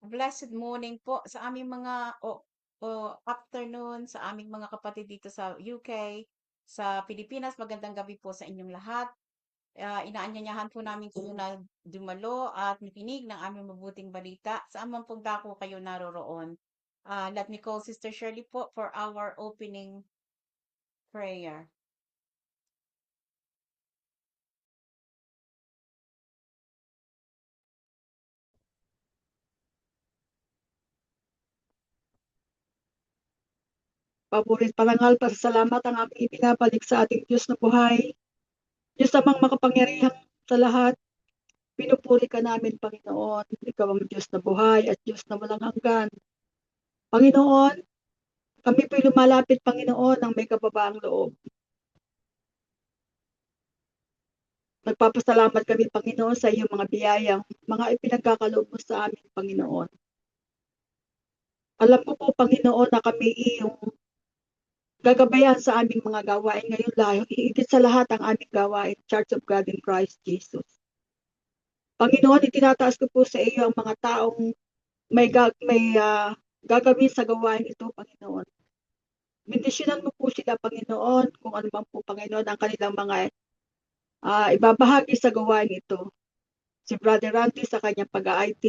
Blessed morning po sa aming mga o afternoon sa aming mga kapatid dito sa UK, sa Pilipinas. Magandang gabi po sa inyong lahat. Inaanyayahan po namin kayo na dumalo at makinig ng aming mabuting balita saan man pong dako kayo naroroon. Let me call Sister Shirley po for our opening prayer. Paburit parangal, pasasalamat ang aming ibinabalik sa ating Diyos na buhay. Diyos amang makapangyarihang sa lahat, pinupuri ka namin, Panginoon. Ikaw ang Diyos na buhay at Diyos na walang hanggan. Panginoon, kami po'y lumalapit, Panginoon, ng may kababaang loob. Nagpapasalamat kami, Panginoon, sa iyong mga biyayang, mga ipinagkakaloob mo sa amin, Panginoon. Alam ko po, Panginoon, na kami iyong gagabayan sa aming mga gawain ngayon lang. Higit sa lahat ang aming gawain, Church of God in Christ Jesus. Panginoon, itinataas ko po sa iyo ang mga taong may gagawin sa gawain ito, Panginoon. Bendisyonan mo po sila, Panginoon, kung ano man po, Panginoon, ang kanilang mga ibabahagi sa gawain ito. Si Brother Randy sa kanyang pag-IT.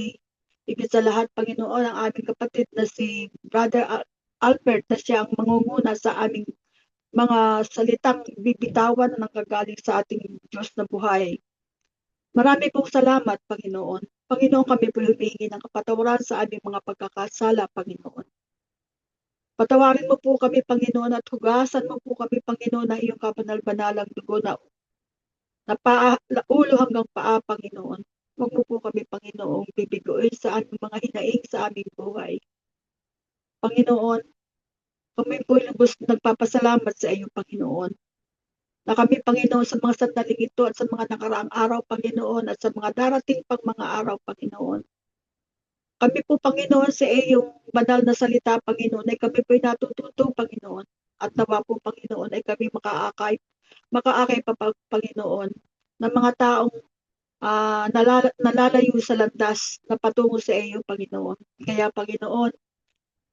Higit sa lahat, Panginoon, ang aming kapatid na si Brother Albert na siya ang mangunguna sa aming mga salitang bibitawan na nanggagaling sa ating Diyos na buhay. Marami pong salamat, Panginoon. Panginoon, kami po humingi ng kapatawaran sa aming mga pagkakasala, Panginoon. Patawarin mo po kami, Panginoon, at hugasan mo po kami, Panginoon, ng iyong kabanal-banalang dugo na ulo hanggang paa, Panginoon. Huwag mo po kami, Panginoon, bibiguin sa aming mga hinaing sa aming buhay. Panginoon, kami po lubos nagpapasalamat sa iyo, Panginoon. Na kami, Panginoon, sa mga sandaling ito at sa mga nakaraang araw, Panginoon, at sa mga darating pang mga araw, Panginoon. Kami po, Panginoon, sa iyong banal na salita, Panginoon, ay kami po'y natututo, Panginoon. At nawa po, Panginoon, ay kami makaakay pa, Panginoon, ng mga taong nalalayo sa landas na patungo sa iyo, Panginoon. Kaya, Panginoon,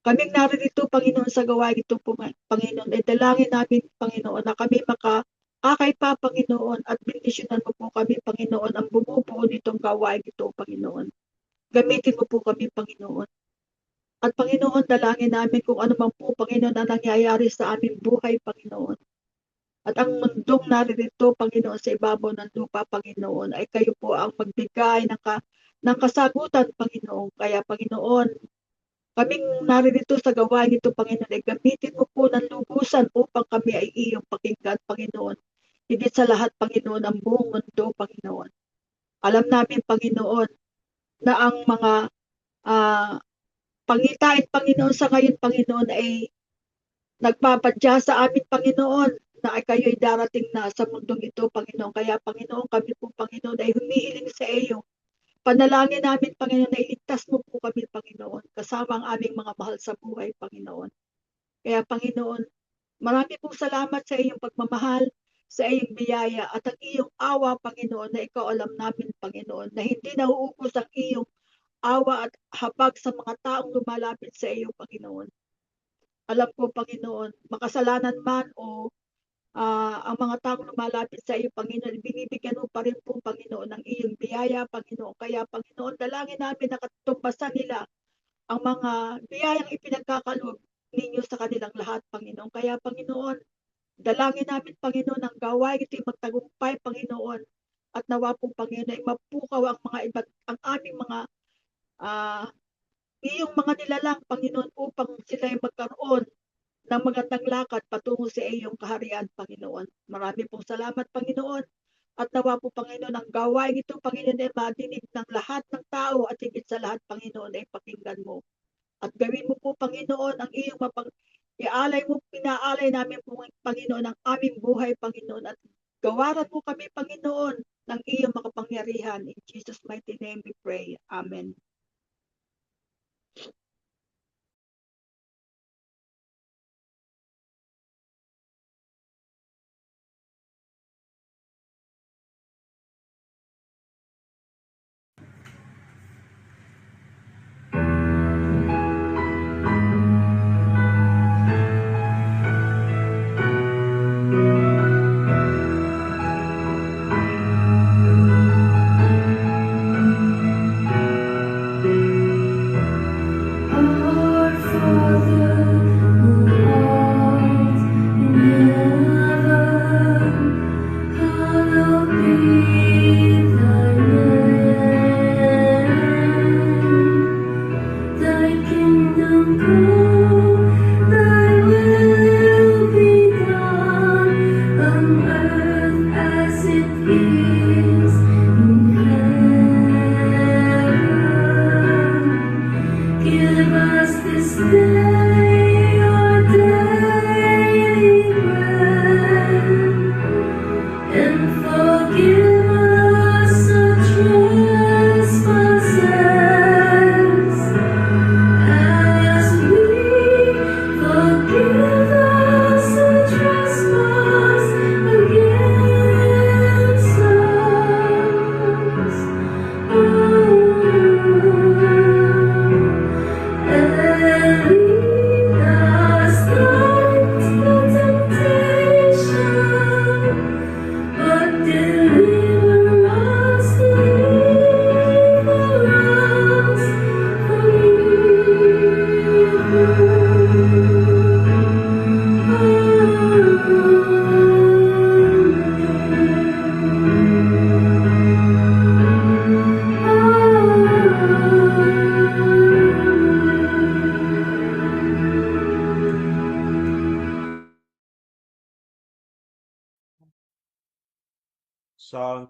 kaming naririto, Panginoon, sa gawain ito po, Panginoon, ay dalangin namin, Panginoon, na kami makaakay pa, Panginoon, at bendisyonan mo po kami, Panginoon, ang bumubuo nitong gawain ito, Panginoon. Gamitin mo po kami, Panginoon. At Panginoon, dalangin namin kung ano man po, Panginoon, ang nangyayari sa aming buhay, Panginoon. At ang mundong naririto, Panginoon, sa ibabaw ng lupa, Panginoon, ay kayo po ang magbigay ng kasagutan, Panginoon. Kaya, Panginoon, kaming naririto sa gawain ito, Panginoon, ay gamitin mo po ng lubusan upang kami ay iyong pakinggan, Panginoon. Higit sa lahat, Panginoon, ang buong mundo, Panginoon. Alam namin, Panginoon, na ang mga uh, pangitain, Panginoon, sa ngayon, Panginoon, ay nagpapadya sa amin, Panginoon, na ay kayo'y darating na sa mundong ito, Panginoon. Kaya, Panginoon, kami po, Panginoon, ay humihiling sa iyo. Panalangin namin, Panginoon, na iligtas mo po kami, Panginoon, kasama ang aming mga mahal sa buhay, Panginoon. Kaya, Panginoon, marami pong salamat sa iyong pagmamahal, sa iyong biyaya, at ang iyong awa, Panginoon, na ikaw alam namin, Panginoon, na hindi nauubos ang iyong awa at habag sa mga taong lumalapit sa iyo, Panginoon. Alam ko, Panginoon, makasalanan man o ang mga taong lumalapit sa iyo, Panginoon, binibigyan mo pa rin po, Panginoon, ng iyong biyaya, Panginoon. Kaya, Panginoon, dalangin namin na katumpasan nila ang mga biyayang ipinagkakaloob ninyo sa kanilang lahat, Panginoon. Kaya, Panginoon, dalangin namin, Panginoon, ang gawain ito'y magtagumpay, Panginoon. At nawa po, Panginoon, ay mapukaw ang aming mga uh, iyong mga nilalang, Panginoon, upang sila ay magkaroon ng magandang lakad patungo sa iyong kaharian, Panginoon. Marami pong salamat, Panginoon. At nawa po, Panginoon, ang gawain ito, Panginoon, ay madinig ng lahat ng tao at higit sa lahat, Panginoon, ay pakinggan mo. At gawin mo po, Panginoon, ang iyong pinaalay namin po, Panginoon, ang aming buhay, Panginoon. At gawaran mo kami, Panginoon, ng iyong makapangyarihan. In Jesus' mighty name we pray. Amen.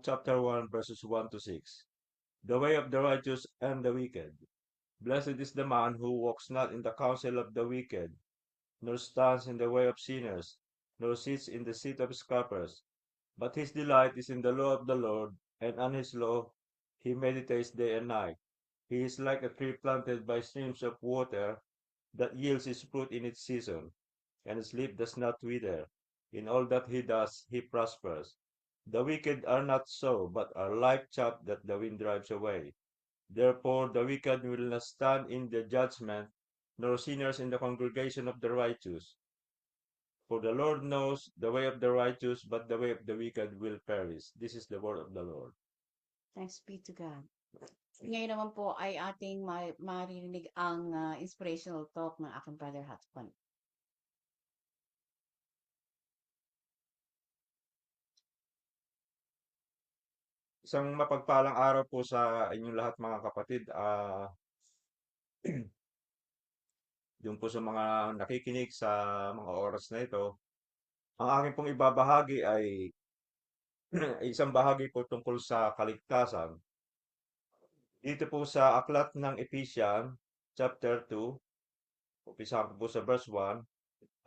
chapter 1, verses 1 to 6. The way of the righteous and the wicked. Blessed is the man who walks not in the counsel of the wicked, nor stands in the way of sinners, nor sits in the seat of scoffers. But his delight is in the law of the Lord, and on his law he meditates day and night. He is like a tree planted by streams of water that yields its fruit in its season, and his leaf does not wither. In all that he does, he prospers. The wicked are not so, but are like chaff that the wind drives away. Therefore, the wicked will not stand in the judgment, nor sinners in the congregation of the righteous. For the Lord knows the way of the righteous, but the way of the wicked will perish. This is the word of the Lord. Thanks be to God. Ngayon naman po ay ating maririnig ang inspirational talk ng aking Brother Hatfon. Isang mapagpalang araw po sa inyong lahat mga kapatid. Yung po sa mga nakikinig sa mga oras na ito, ang akin pong ibabahagi ay isang bahagi po tungkol sa kaligtasan. Dito po sa aklat ng Ephesians, chapter 2, umpisa ko po sa verse 1,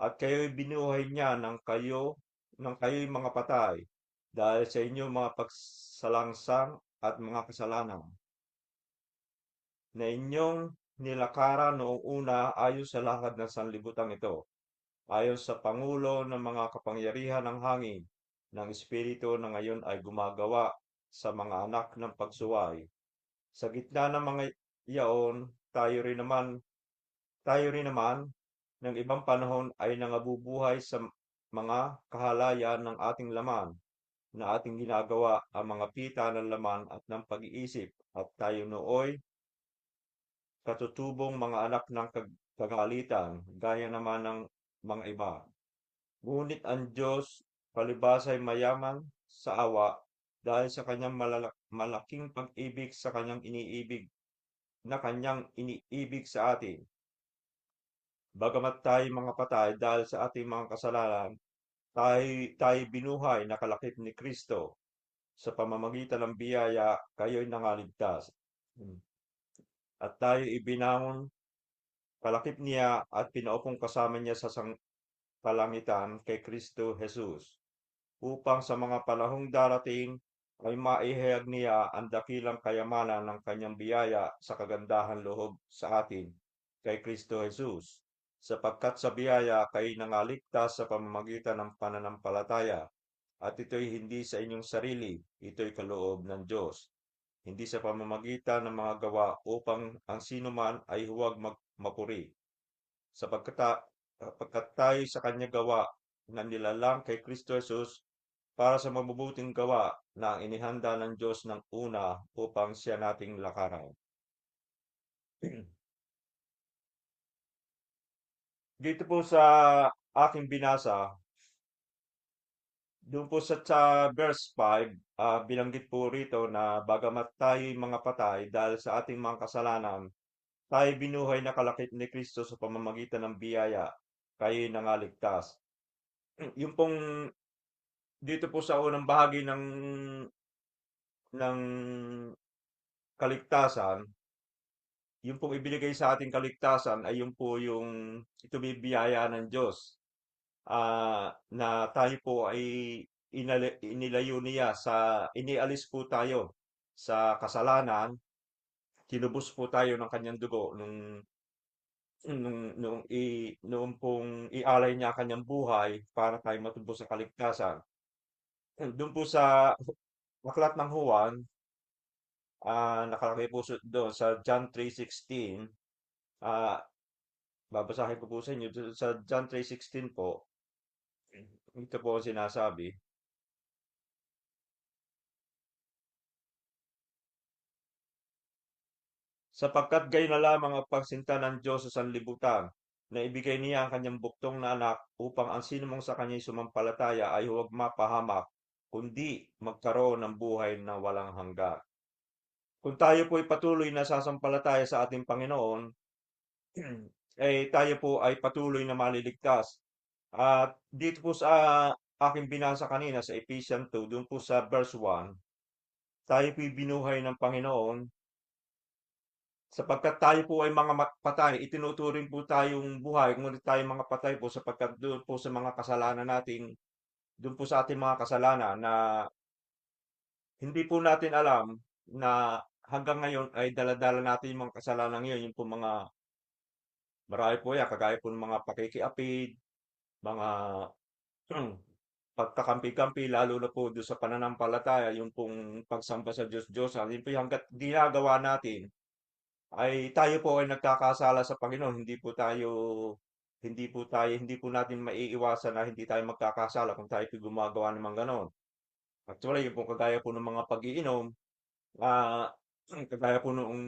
at kayo'y binuhay niya ng kayo'y mga patay, dahil sa inyong mga pagsalangsang at mga kasalanan, na inyong nilakaran noong una ayon sa lakad ng sanlibutan ito, ayon sa pangulo ng mga kapangyarihan ng hangin, ng espiritu na ngayon ay gumagawa sa mga anak ng pagsuway. Sa gitna ng mga iyaon, tayo rin naman ng ibang panahon ay nangabubuhay sa mga kahalayan ng ating laman na ating ginagawa ang mga pita ng laman at ng pag-iisip at tayo nooy katutubong mga anak ng kagalitan gaya naman ng mga iba. Ngunit ang Diyos palibasay mayaman sa awa dahil sa kanyang malaking pag-ibig kanyang iniibig sa atin. Bagamat tayo mga patay dahil sa ating mga kasalanan, tayo binuhay na kalakip ni Kristo. Sa pamamagitan ng biyaya, kayo'y nangaligtas. At tayo ibinangon kalakip niya at pinaupong kasama niya sa kalangitan kay Kristo Jesus, upang sa mga panahong darating ay maihayag niya ang dakilang kayamanan ng kanyang biyaya sa kagandahan loob sa atin kay Kristo Jesus. Sapagkat sa biyaya kayo nangaligtas sa pamamagitan ng pananampalataya, at ito'y hindi sa inyong sarili, ito'y kaloob ng Diyos, hindi sa pamamagitan ng mga gawa upang ang sinuman ay huwag mapuri. Sapagkat tayo sa kanya gawa na nilalang kay Kristo Jesus para sa mabubuting gawa na inihanda ng Diyos ng una upang siya nating lakaran. Dito po sa aking binasa, doon po sa verse 5, binanggit po rito na bagamat tayo'y mga patay dahil sa ating mga kasalanan, tayo binuhay na kalakip ni Kristo sa pamamagitan ng biyaya, kayo'y nangaligtas. Yung pong dito po sa unang bahagi ng kaligtasan, yung pong ibinigay sa ating kaligtasan ay yung po yung ito biyaya ng Diyos. Na tayo po ay inilayo niya inialis po tayo sa kasalanan, kinubos po tayo ng kanyang dugo noong pong ialay niya kanyang buhay para tayo matubos sa kaligtasan. Doon po sa aklat ng Juan, nakalagay po doon sa John 3:16, ah, babasahin ko po sa inyo sa John 3:16 po. Ito po ang sinasabi. Sapagkat gayon na lamang ang pagsinta ng Diyos sa sanlibutan, na ibigay niya ang kanyang buktong na anak upang ang sinumang sa kanya'y sumampalataya ay huwag mapahamak, kundi magkaroon ng buhay na walang hanggan. Kung tayo po ay patuloy na sasampalataya sa ating Panginoon, tayo po ay patuloy na maliligtas. At dito po sa aking binasa kanina sa Ephesians 2, doon po sa verse 1, tayo po'y binuhay ng Panginoon, sapagkat tayo po ay mga patay, itinuturing po tayong buhay, ngunit tayo mga patay po sapagkat doon po sa mga kasalanan natin, doon po sa ating mga kasalanan na hindi po natin alam na hanggang ngayon ay dala-dala natin yung mga kasalanan ngayon, yung po mga marami po yan, kagaya po ng mga pakikiapid, mga pagkakampi-kampi, lalo na po doon sa pananampalataya, yung pong pagsamba sa Diyos-Diyosan, yun po yung hangga't ginagawa natin, ay tayo po ay nagkakasala sa Panginoon. Hindi po natin maiiwasan na hindi tayo magkakasala kung tayo po gumagawa ng mga ganon. Actually, yung po kagaya po ng mga pag-iinom, ah, kagaya po noong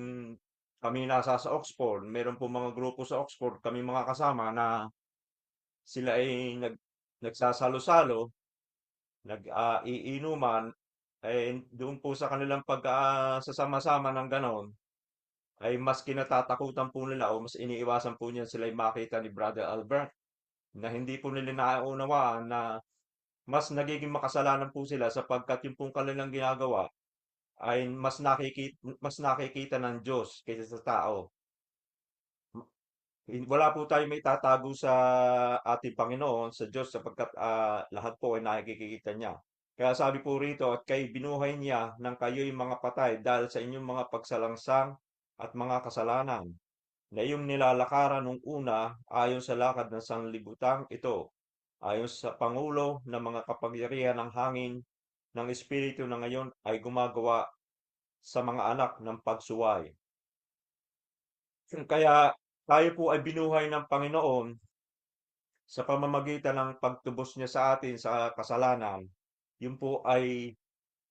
kami nasa sa Oxford, meron po mga grupo sa Oxford, kami mga kasama na sila ay nagsasalo-salo, iinuman, eh, doon po sa kanilang sasama-sama ng gano'n, ay mas kinatatakutan po nila o mas iniiwasan po niya sila'y makita ni Brother Albert na hindi po nila nauunawaan na mas nagiging makasalanan po sila sapagkat yung pong kanilang ginagawa ay mas nakikita ng Diyos kaysa sa tao. Wala po tayong maitatago sa ating Panginoon, sa Diyos, sapagkat lahat po ay nakikita niya. Kaya sabi po rito, at kay binuhay niya nang kayo'y mga patay dahil sa inyong mga pagsalangsang at mga kasalanan, na iyong nilalakaran nung una ayon sa lakad ng sanlibutan ito, ayon sa pangulo ng mga kapangyarihan ng hangin ng Espiritu na ngayon ay gumagawa sa mga anak ng pagsuway. Kaya tayo po ay binuhay ng Panginoon sa pamamagitan ng pagtubos niya sa atin sa kasalanan. Yun po ay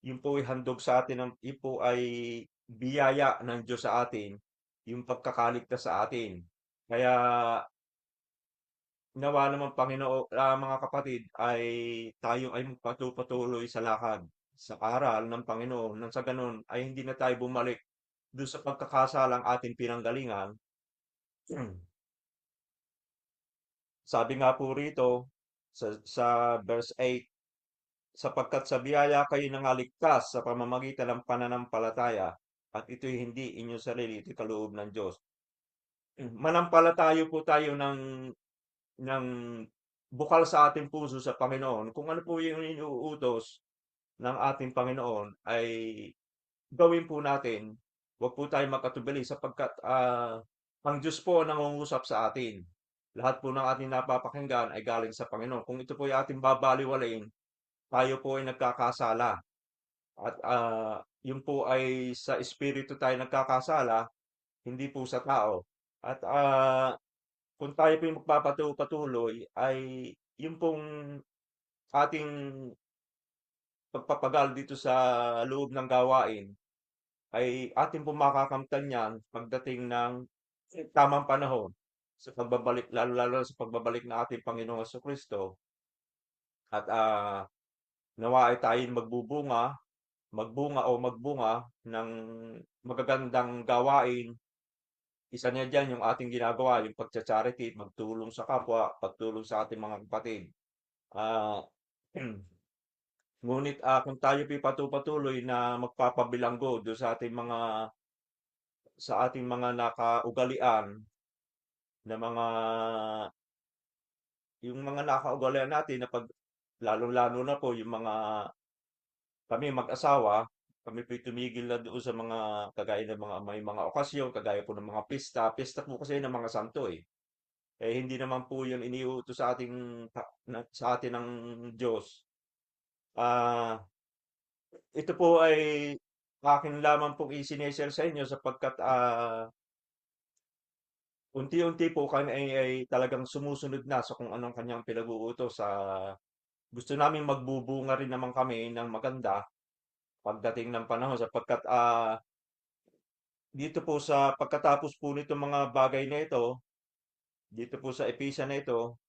yun po ay handog sa atin yun po ay biyaya ng Diyos sa atin, yung pagkakaligtas sa atin. Kaya nawa naman Panginoon, mga kapatid, ay tayo ay magpatuloy sa lakad sa aral ng Panginoon nang sa ganun ay hindi na tayo bumalik doon sa pagkakasalang ating pinanggalingan. Sabi nga po rito sa verse 8, sapagkat sa biyaya kayo nangaligtas sa pamamagitan ng pananampalataya, at ito'y hindi inyong sarili, ito'y kaloob ng Diyos. Manampalatayo po tayo ng bukal sa ating puso sa Panginoon. Kung ano po yung inuutos ng ating Panginoon ay gawin po natin. Huwag po tayo makatubili sapagkat ang Diyos po ang nangungusap sa atin. Lahat po ng ating napapakinggan ay galing sa Panginoon. Kung ito po ay ating babaliwalain, tayo po ay nagkakasala. At yun po ay sa Espiritu tayo nagkakasala, hindi po sa tao. At kung tayo po yung magpapatuloy, ay yung pong ating pagpapagal dito sa loob ng gawain, ay ating pong makakamtan yan pagdating ng tamang panahon sa pagbabalik, lalo-lalo sa pagbabalik ng ating Panginoong Jesucristo. At nawa ay tayo magbunga ng magagandang gawain. Isa niya diyan yung ating ginagawa, yung pagcha-charity, magtulong sa kapwa, pagtulong sa ating mga kapatid. Ah, ngunit kung tayo patuloy na magpapabilanggo do sa ating mga nakaugalian na yung mga nakaugalian natin na pag lalo-lalo na po yung kami mag-asawa, kami po'y tumigil na doon sa mga kagaya ng may mga okasyon, kagaya po ng mga pista. Pista po kasi ng mga santo eh. Eh hindi naman po 'yun iniuutos sa atin ng Diyos. Ah, ito po ay akin lamang pong isineshare sa inyo sapagkat unti-unti po kami ay talagang sumusunod na sa kung anong kanyang pinag-uutos. Gusto naming magbubunga rin naman kami ng maganda pagdating ng panahon sapagkat dito po sa pagkatapos po nito mga bagay na ito, dito po sa Episa na ito,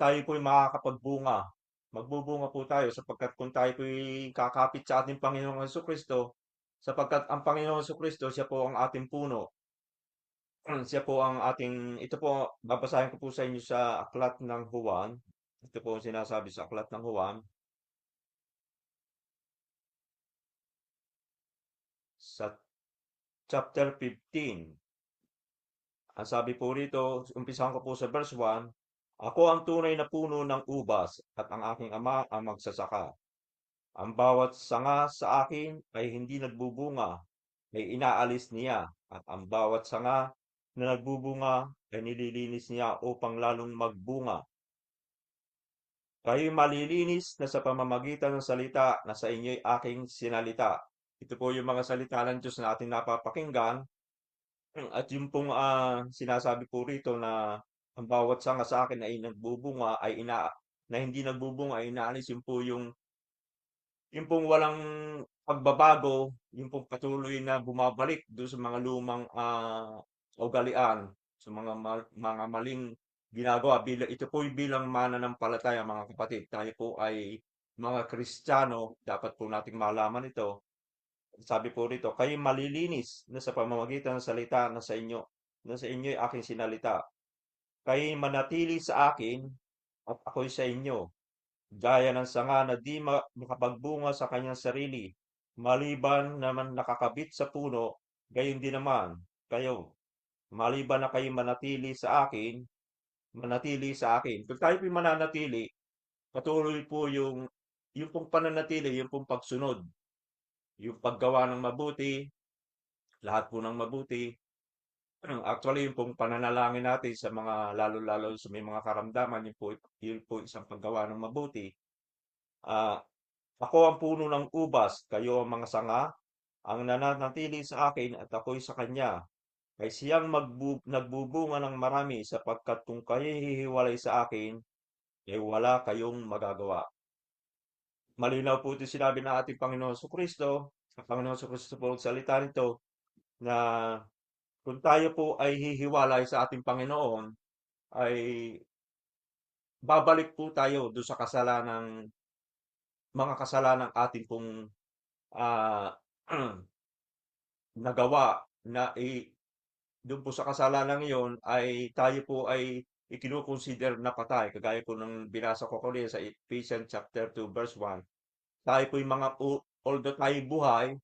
tayo po'y makakapagbunga. Magbubunga po tayo sapagkat kung tayo po'y kakapit sa ating Panginoong Jesucristo, sapagkat ang Panginoong Jesucristo, siya po ang ating puno. Siya po ang ito po, babasahin ko po sa inyo sa aklat ng Juan. Ito po ang sinasabi sa aklat ng Juan. sa chapter 15. Ang sabi po rito, umpisahan ko po sa verse 1, Ako ang tunay na puno ng ubas at ang aking ama ang magsasaka. Ang bawat sanga sa akin ay hindi nagbubunga, ay inaalis niya, at ang bawat sanga na nagbubunga ay nililinis niya upang lalong magbunga. Kayo'y malilinis na sa pamamagitan ng salita na sa inyo'y aking sinalita. Ito po yung mga salita ng Diyos na ating napapakinggan. At yung pong sinasabi po rito na ang bawat sanga sa akin ay nagbubunga ay na hindi nagbubunga ay inaalis yung pong walang pagbabago, yung pong patuloy na bumabalik doon sa mga lumang ugalian, sa mga maling ginagawa. Ito po bilang mananampalataya mga kapatid. Tayo po ay mga Kristiyano, dapat po nating malaman ito. Sabi po rito, kayo malilinis na sa pamamagitan ng salita na sa inyo ay aking sinalita. Kayo manatili sa akin at ako'y sa inyo. Gaya ng sanga na di makapagbunga sa kanyang sarili, maliban naman nakakabit sa puno, gayon din naman kayo. Maliban na kayo manatili sa akin. Kung tayo po'y mananatili, patuloy po yung pong pananatili, yung pong pagsunod, yung paggawa ng mabuti, lahat po ng mabuti. Actually, yung pong pananalangin natin sa mga lalo-lalo sa may mga karamdaman, yun po isang paggawa ng mabuti. Ah, Ako ang puno ng ubas, kayo ang mga sanga, ang nananatili sa akin at ako'y sa kanya. Ay siyang nagbubunga ng marami sapagkat kung kayo hihiwalay sa akin, ay wala kayong magagawa. Malinaw po ito sinabi ng ating Panginoon Kristo, ang Panginoon Kristo po ang salita nito, na kung tayo po ay hihiwalay sa ating Panginoon, ay babalik po tayo doon sa mga kasalanang ating pong ah, nagawa na doon po sa kasalanang iyon ay tayo po ay ikinukonsider na patay. Kagaya po ng binasa ko kanina sa Ephesians chapter 2 verse 1. Tayo po yung although tayo buhay,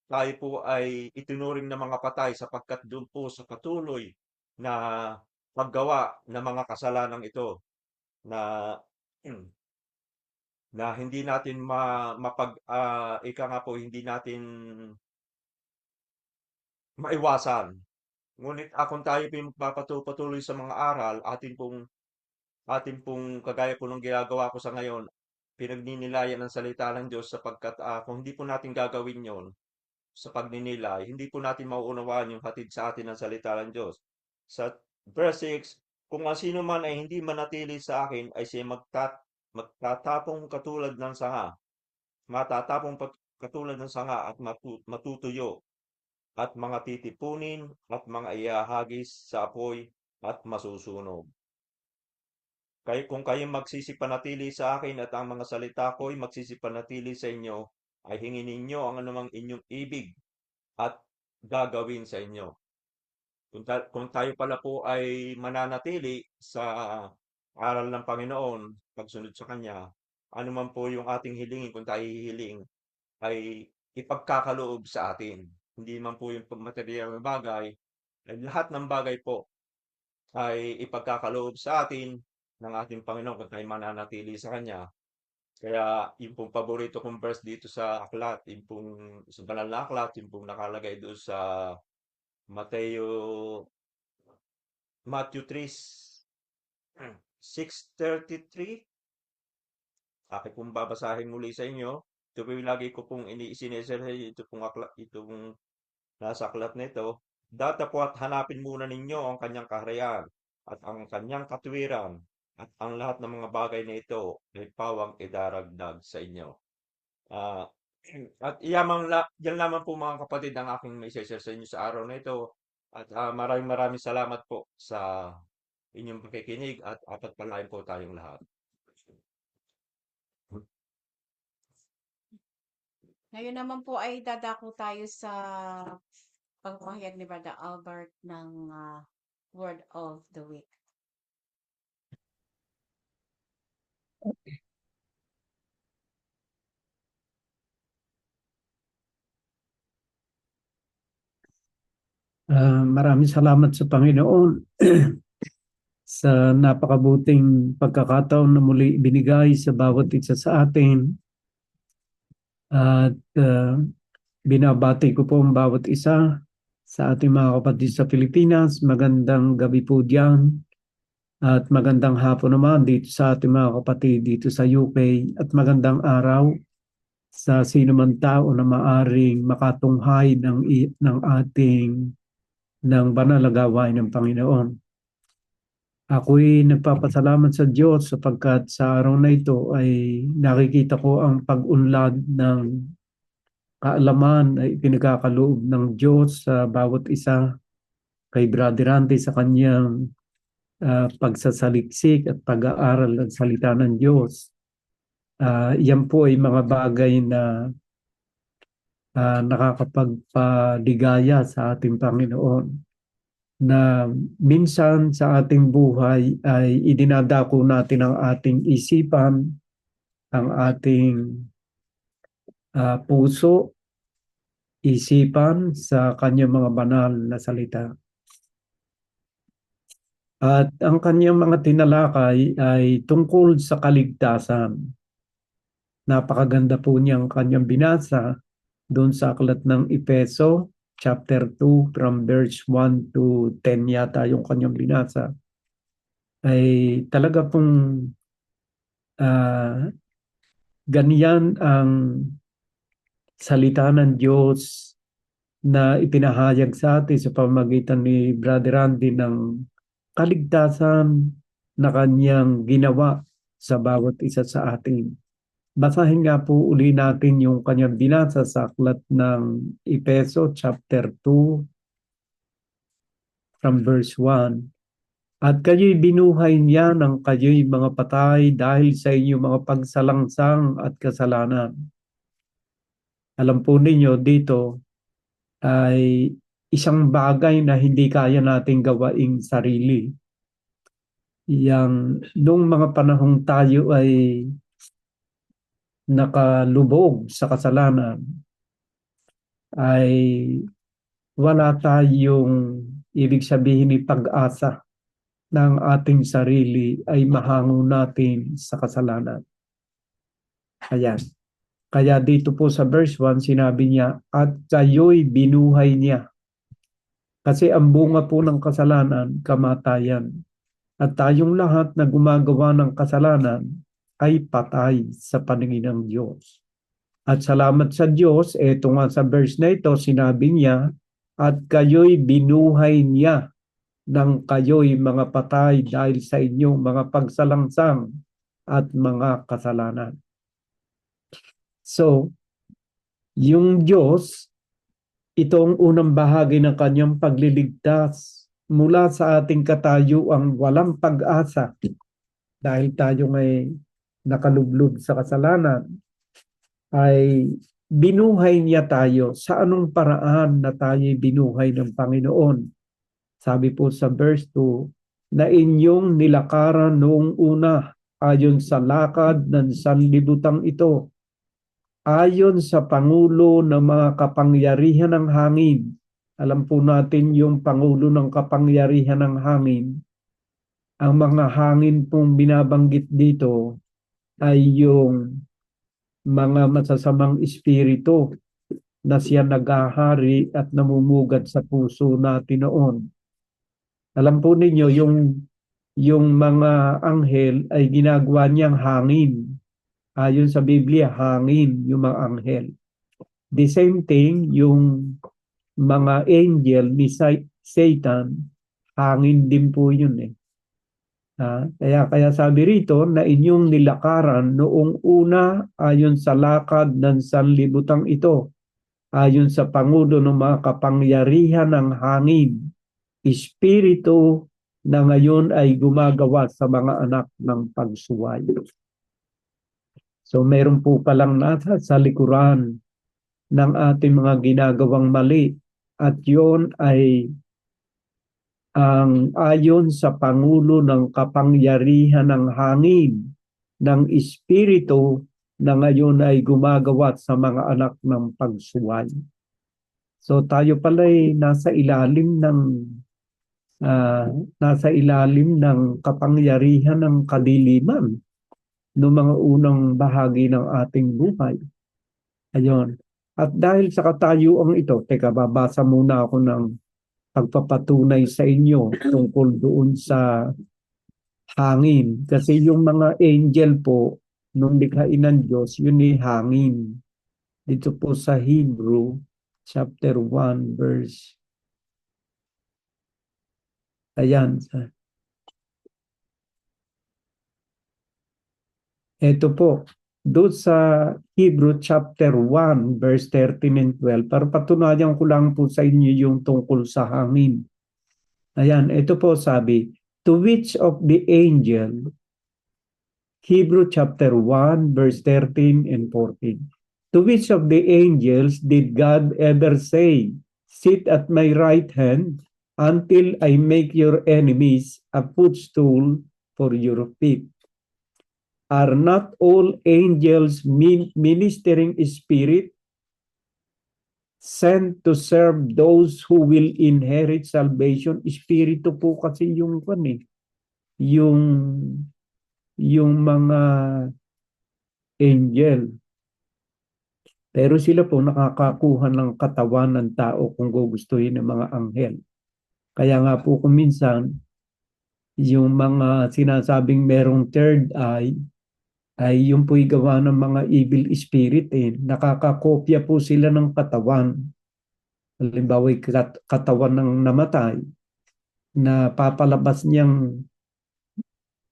tayo po ay itinuring na mga patay sapagkat doon po sa patuloy na paggawa ng mga kasalanang ito na na hindi natin ika nga po hindi natin maiwasan. Ngunit kung tayo po magpapatuloy sa mga aral, atin pong kagaya po ng ginagawa ko sa ngayon, pinagninilayan ng salita ng Diyos sapagkat kung hindi po natin gagawin yon sa pagninilay, hindi po natin mauunawaan yung hatid sa atin ng salita ng Diyos. Sa verse 6, kung ang sino man ay hindi manatili sa akin ay siya magtatapong katulad ng sanga. Matatapong katulad ng sanga at matutuyo at mga titipunin at mga iahagis sa apoy at masusunog. Kung kayo magsisipanatili sa akin at ang mga salita ko ay magsisipanatili sa inyo, ay hingin ninyo ang anumang inyong ibig at gagawin sa inyo. Kung tayo pala po ay mananatili sa aral ng Panginoon, pagsunod sa Kanya, ano man po yung ating hilingin, kung tayo hihiling, ay ipagkakaloob sa atin. Hindi man po yung material na bagay, ay lahat ng bagay po ay ipagkakaloob sa atin ng ating Panginoon kung tayo mananatili sa Kanya. Kaya yung pong paborito kong verse dito sa aklat, yung pong sa banal na aklat, yung pong nakalagay doon sa Mateo, Matthew 3, 6:33. Akin pong babasahin muli sa inyo. Ito po yung lagi ko pong isineserhe, ito pong nasa aklat na ito. Datapwat hanapin muna ninyo ang kanyang kaharian at ang kanyang katwiran at ang lahat ng mga bagay na ito ay pawang idaragdag sa inyo. Ah, at yan lamang po mga kapatid ang aking may share sa inyo sa araw na ito. At maraming maraming salamat po sa inyong pakikinig at apat palain po tayong lahat. Ngayon naman po ay dadako tayo sa pagpapahayag ni Brother Albert ng Word of the Week. Maraming salamat sa Panginoon sa napakabuting pagkakataon na muli binigay sa bawat isa sa atin. At binabati ko po ang bawat isa sa ating mga kapatid sa Pilipinas. Magandang gabi po diyan. At magandang hapon naman dito sa ating mga kapatid dito sa UK. At magandang araw sa sino man tao na maaring makatunghay ng ating ng banal na gawain ng Panginoon. Ako'y nagpapasalamat sa Diyos sapagkat sa araw na ito ay nakikita ko ang pag-unlad ng kaalaman ay pinagkakaloob ng Diyos sa bawat isa kay Brother Randy sa kanyang pagsasaliksik at pag-aaral ng salita ng Diyos. Yan po ay mga bagay na nakakapagpaligaya sa ating Panginoon, na minsan sa ating buhay ay idinadako natin ang ating isipan, ang ating puso, isipan sa kanyang mga banal na salita. At ang kanyang mga tinalakay ay tungkol sa kaligtasan. Napakaganda po niyang kanyang binasa doon sa aklat ng Efeso, chapter 2, from verse 1 to 10 yata yung kanyang binasa. Ay talaga pong ganyan ang salita ng Diyos na ipinahayag sa atin sa pamamagitan ni Brother Randy ng kaligtasan na kanyang ginawa sa bawat isa sa atin. Basahin nga po uli natin yung kanyang binasa sa aklat ng Efeso chapter 2 from verse 1. At kayo'y binuhay niya ng kayo'y mga patay dahil sa inyong mga pagsalangsang at kasalanan. Alam po ninyo dito ay isang bagay na hindi kaya nating gawaing sarili. Yang nung mga panahong tayo ay nakalubog sa kasalanan, ay wala tayong ibig sabihin ni pag-asa ng ating sarili ay mahango natin sa kasalanan. Ayan. Kaya dito po sa verse 1 sinabi niya, at kayo'y binuhay niya. Kasi ang bunga po ng kasalanan, kamatayan. At tayong lahat na gumagawa ng kasalanan ay patay sa paningin ng Diyos. At salamat sa Diyos, eto nga sa verse na ito, sinabi niya, at kayo'y binuhay niya nang kayo'y mga patay dahil sa inyong mga pagsalangsang at mga kasalanan. So, yung Diyos, itong unang bahagi ng kanyang pagliligtas mula sa ating katayuang walang pag-asa dahil tayo ngay nakalublob sa kasalanan, ay binuhay niya tayo. Sa anong paraan na tayo'y binuhay ng Panginoon? Sabi po sa verse 2, na inyong nilakaran noong una ayon sa lakad ng sanlibutang ito, ayon sa pangulo ng mga kapangyarihan ng hangin. Alam po natin yung pangulo ng kapangyarihan ng hangin. Ang mga hangin pong binabanggit dito ay yung mga masasamang espiritu na siya naghahari at namumugad sa puso natin noon. Alam po ninyo, yung mga anghel ay ginagawa niyang hangin. Ayon sa Biblia, hangin yung mga anghel. The same thing, yung mga angel ni Satan, hangin din po yun eh. Kaya sabi rito na inyong nilakaran noong una ayon sa lakad ng sanlibutang ito, ayon sa pangulo ng mga kapangyarihan ng hangin, espiritu na ngayon ay gumagawa sa mga anak ng pagsuway. So meron po palang nasa sa likuran ng ating mga ginagawang mali, at yon ay ang ayon sa pangulo ng kapangyarihan ng hangin ng espiritu na ngayon ay gumagawa sa mga anak ng pagsuway. So tayo pala ay nasa ilalim ng kapangyarihan ng kadiliman noong mga unang bahagi ng ating buhay. Ayun. At dahil sa katayuang ito, teka, babasa muna ako ng pagpapatunay sa inyo tungkol doon sa hangin. Kasi yung mga angel po, nung likhain ng Diyos, yun ay hangin. Dito po sa Hebrew, chapter 1, verse, ayan, ito po, doon sa Hebrew chapter 1, verse 13 and 12, para patunayan ko lang po sa inyo yung tungkol sa hangin. Ayan, ito po sabi, to which of the angel, Hebrew chapter 1, verse 13 and 14, to which of the angels did God ever say, sit at my right hand until I make your enemies a footstool for your feet? Are not all angels ministering spirit sent to serve those who will inherit salvation? Espiritu po kasi yung yung mga angel. Pero sila po nakakakuha ng katawan ng tao kung gugustuhin ng mga anghel. Kaya nga po kung minsan, yung mga sinasabing merong third eye, ay yung po'y gawa ng mga evil spirit nakakakopya po sila ng katawan. Halimbawa, katawan ng namatay na papalabas niyang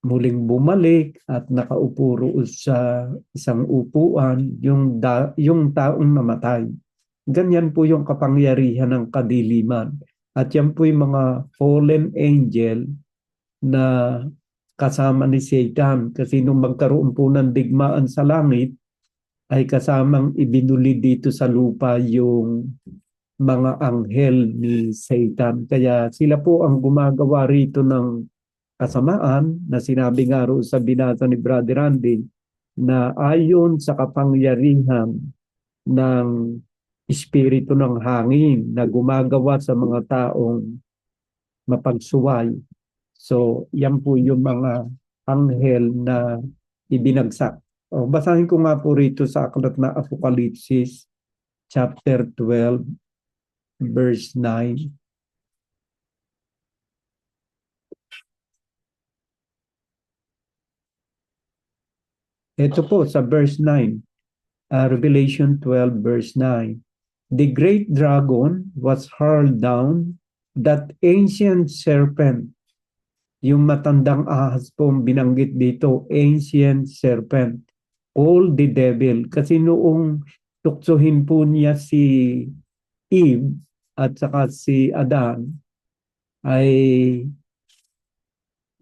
muling bumalik at nakaupo roon sa isang upuan yung taong namatay. Ganyan po yung kapangyarihan ng kadiliman. At yan po yung mga fallen angel na kasama ni Satan, kasi nung magkaroon po ng digmaan sa langit, ay kasamang ibinuli dito sa lupa yung mga anghel ni Satan. Kaya sila po ang gumagawa rito ng kasamaan na sinabi nga roon sa binasa ni Brother Randy na ayon sa kapangyarihan ng espiritu ng hangin na gumagawa sa mga taong mapagsuway. So, yan po yung mga anghel na ibinagsak. Basahin ko nga po rito sa aklat na Apokalipsis, chapter 12, verse 9. Ito po sa verse 9, Revelation 12, verse 9. The great dragon was hurled down, that ancient serpent. Yung matandang ahas po binanggit dito, ancient serpent, all the devil. Kasi noong tuksohin po niya si Eve at saka si Adan, ay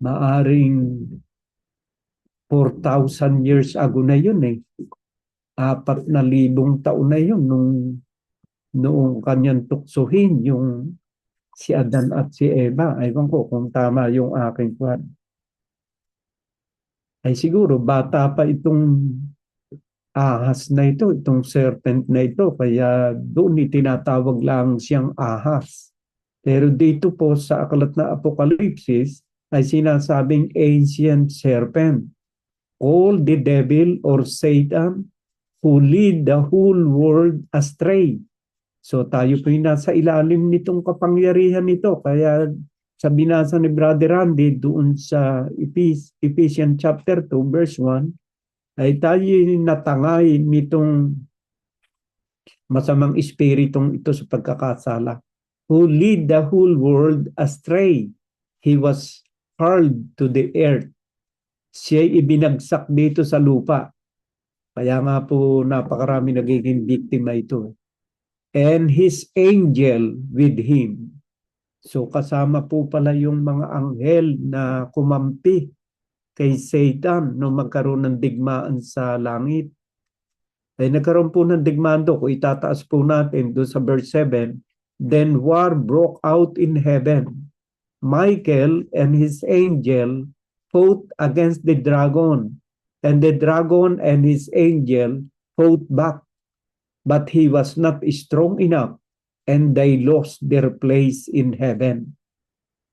maaring 4,000 years ago na yun 4,000 taon na yun noong kanyang tuksohin yung si Adan at si Eva. Aywan ko kung tama yung aking kwan. Ay siguro bata pa itong ahas na ito, itong serpent na ito, kaya doon itinatawag lang siyang ahas. Pero dito po sa aklat na Apokalipsis ay sinasabing ancient serpent, all the devil or Satan who lead the whole world astray. So tayo po yung nasa ilalim nitong kapangyarihan nito. Kaya sa binasa ni Brother Randy doon sa Ephesians chapter 2 verse 1, ay tayo natangay nitong masamang espiritong ito sa pagkakasala. Who lead the whole world astray. He was hurled to the earth. Siya'y ibinagsak dito sa lupa. Kaya nga po napakarami nagiging biktima ito. And his angel with him. So kasama po pala yung mga anghel na kumampi kay Satan nung magkaroon ng digmaan sa langit. Ay nagkaroon po ng digmaan doon. Kung itataas po natin doon sa verse 7, then war broke out in heaven. Michael and his angel fought against the dragon, and the dragon and his angel fought back. But he was not strong enough and they lost their place in heaven.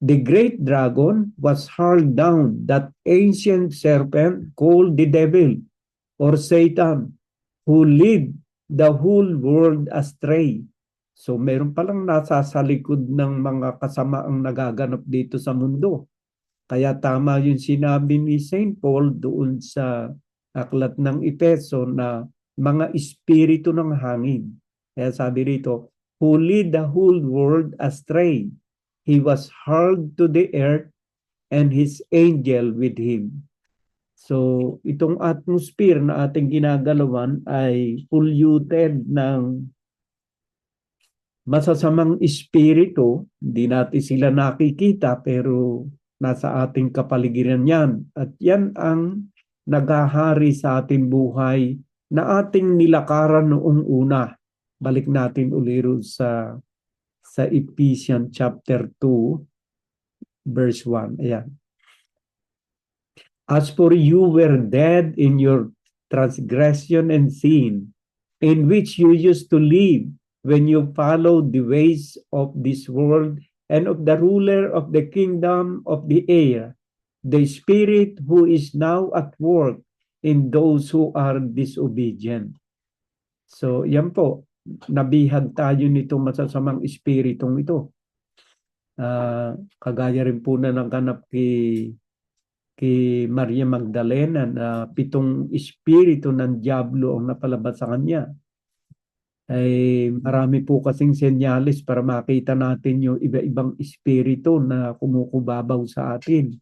The great dragon was hurled down, that ancient serpent called the devil or Satan, who lead the whole world astray. So meron palang nasa sa likod ng mga kasamaang nagaganap dito sa mundo. Kaya tama yung sinabi ni St. Paul doon sa aklat ng Efeso na mga espiritu ng hangin. Kaya sabi rito, who lead the whole world astray. He was hurled to the earth and his angel with him. So, itong atmosphere na ating ginagalawan ay polluted ng masasamang espiritu. Hindi natin sila nakikita pero nasa ating kapaligiran yan. At yan ang naghahari sa ating buhay na ating nilakaran noong una. Balik natin ulit sa Ephesians chapter 2 verse 1. Ayan. As for you were dead in your transgression and sin, in which you used to live when you followed the ways of this world and of the ruler of the kingdom of the air, the spirit who is now at work in those who are disobedient. So, yan po. Nabihag tayo nitong masasamang espiritong ito. Kagaya rin po na naganap kay Maria Magdalena na 7 espiritu ng diablo ang napalabas sa kanya. Ay marami po kasing senyales para makita natin yung iba-ibang espiritu na kumukubabaw sa atin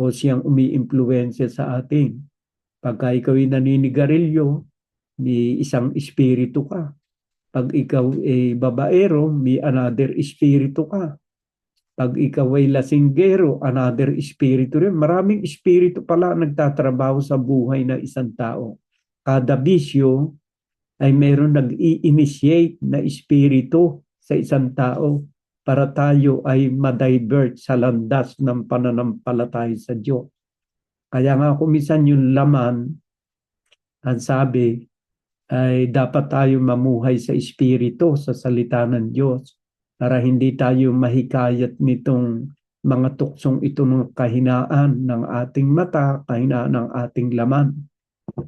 o siyang umi-impluwensya sa atin. Pagka ikaw ay naninigarilyo, may isang espiritu ka. Pag ikaw ay babaero, may another espiritu ka. Pag ikaw ay lasinggero, another espiritu rin. Maraming espiritu pala nagtatrabaho sa buhay ng isang tao. Kada bisyo ay mayroon nag-i-initiate na espiritu sa isang tao para tayo ay ma-divert sa landas ng pananampalataya sa Diyos. Kaya nga kumisan yung laman, ang sabi, ay dapat tayo mamuhay sa espiritu, sa salita ng Diyos, para hindi tayo mahikayat nitong mga tuksong ito ng kahinaan ng ating mata, kahinaan ng ating laman.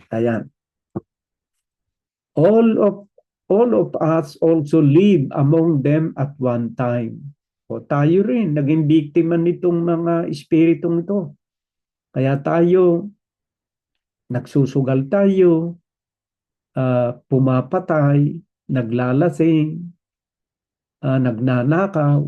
Ayan. All of us also live among them at one time. O tayo rin, naging biktima nitong mga espiritong ito. Kaya tayo, nagsusugal tayo, pumapatay, naglalasing, nagnanakaw,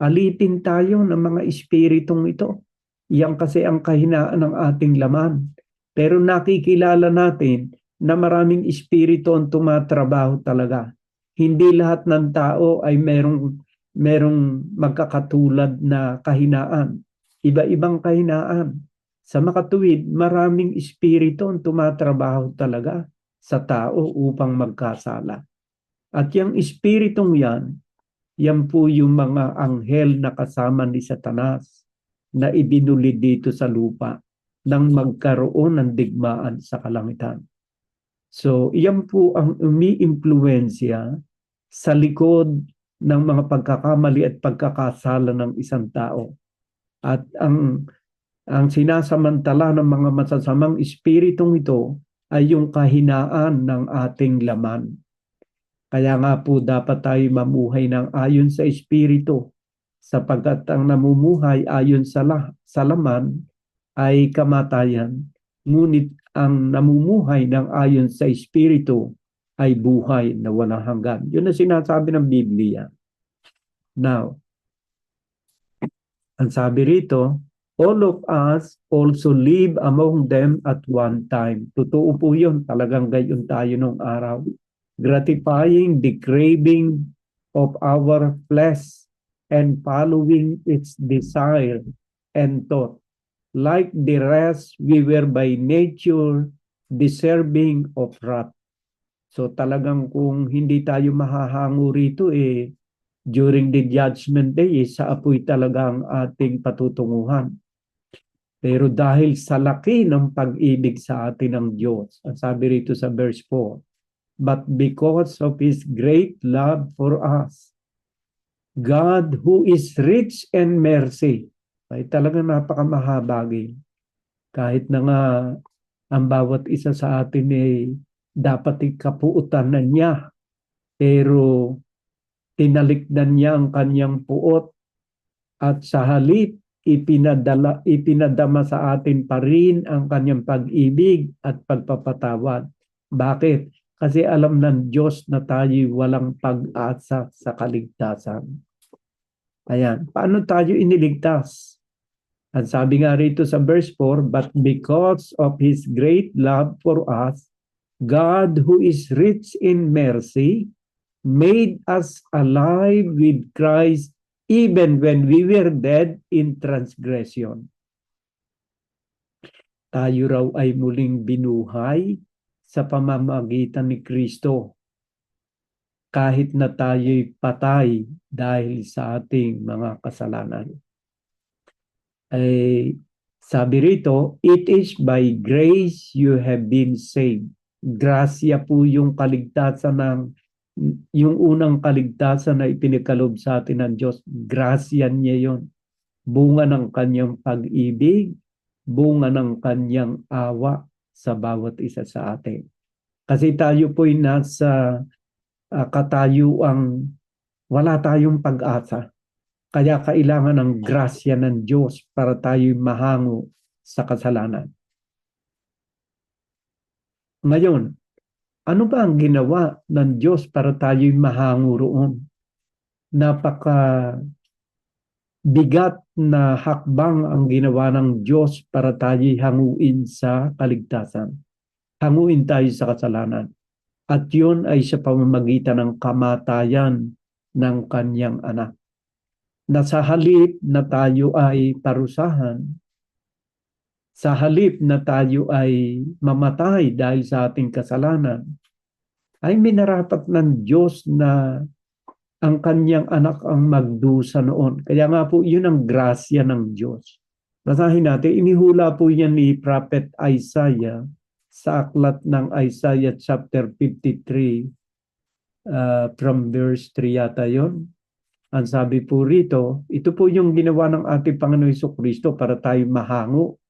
alipin tayo ng mga espiritong ito. Yan kasi ang kahinaan ng ating laman. Pero nakikilala natin na maraming espiritu ang tumatrabaho talaga. Hindi lahat ng tao ay merong magkakatulad na kahinaan. Iba-ibang kahinaan. Sa makatuwid, maraming espiritu ang tumatrabaho talaga sa tao upang magkasala. At yung espiritong yan po yung mga anghel na kasama ni Satanas na ibinuli dito sa lupa nang magkaroon ng digmaan sa kalangitan. So, yan po ang umi-impluwensya sa likod ng mga pagkakamali at pagkakasala ng isang tao. At ang sinasamantala ng mga masasamang espiritong ito ay yung kahinaan ng ating laman. Kaya nga po dapat tayo mamuhay ng ayon sa espiritu, sapagkat ang namumuhay ayon sa laman ay kamatayan, ngunit ang namumuhay ng ayon sa espiritu ay buhay na walang hanggan. Yun ang sinasabi ng Biblia. Now, ang sabi rito, all of us also live among them at one time. Totoo po yun. Talagang gayon tayo nung araw. Gratifying the craving of our flesh and following its desire and thought. Like the rest, we were by nature deserving of wrath. So talagang kung hindi tayo mahahango rito, during the judgment day, sa apoy talaga ang ating patutunguhan. Pero dahil sa laki ng pag-ibig sa atin ng Diyos, ang sabi rito sa verse 4, but because of His great love for us. God who is rich in mercy. Ay talagang napakamahabagin. Kahit na nga ang bawat isa sa atin ay dapat ikapuutan na niya, pero tinalikdan niya ang kanyang puot at sa halip ipinadama sa atin pa rin ang kanyang pag-ibig at pagpapatawad. Bakit? Kasi alam ng Diyos na tayo walang pag-asa sa kaligtasan. Ayan, paano tayo iniligtas? At sabi nga rito sa verse 4, but because of His great love for us, God who is rich in mercy made us alive with Christ even when we were dead in transgression. Tayo raw ay muling binuhay sa pamamagitan ni Kristo kahit na tayo'y patay dahil sa ating mga kasalanan. Ay sabi rito, it is by grace you have been saved. Grasya po yung kaligtasan yung unang kaligtasan na ipinagkaloob sa atin ng Diyos. Grasya niya yon. Bunga ng kanyang pag-ibig, bunga ng kanyang awa sa bawat isa sa atin. Kasi tayo po'y nasa katayuang wala tayong pag-asa. Kaya kailangan ng grasya ng Diyos para tayo'y mahango sa kasalanan. Ngayon, ano ba ang ginawa ng Diyos para tayo'y mahango roon? Napaka bigat na hakbang ang ginawa ng Diyos para tayo'y hanguin sa kaligtasan. Hanguin tayo sa kasalanan. At yun ay sa pamamagitan ng kamatayan ng kanyang anak. Na sa halip na tayo ay parusahan, sa halip na tayo ay mamatay dahil sa ating kasalanan, ay minarapat ng Diyos na ang kanyang anak ang magdusa noon. Kaya nga po yun ang grasya ng Diyos. Basahin natin, inihula po yan ni Prophet Isaiah sa aklat ng Isaiah chapter 53 from verse 3 yata yun. Ang sabi po rito, ito po yung ginawa ng ating Panginoon Jesucristo para tayo mahango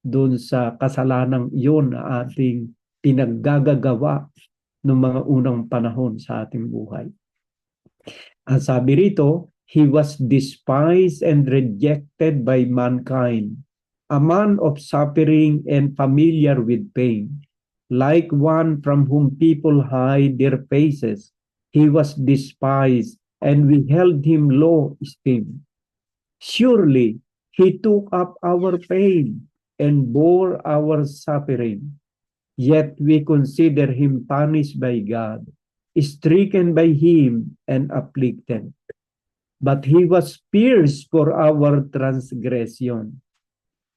doon sa kasalanang iyon na ating pinaggagawa noong mga unang panahon sa ating buhay. Ang sabi rito, He was despised and rejected by mankind, a man of suffering and familiar with pain. Like one from whom people hide their faces, He was despised and we held Him low esteem. Surely He took up our pain and bore our suffering. Yet we consider Him punished by God, stricken by Him and afflicted. But He was pierced for our transgression.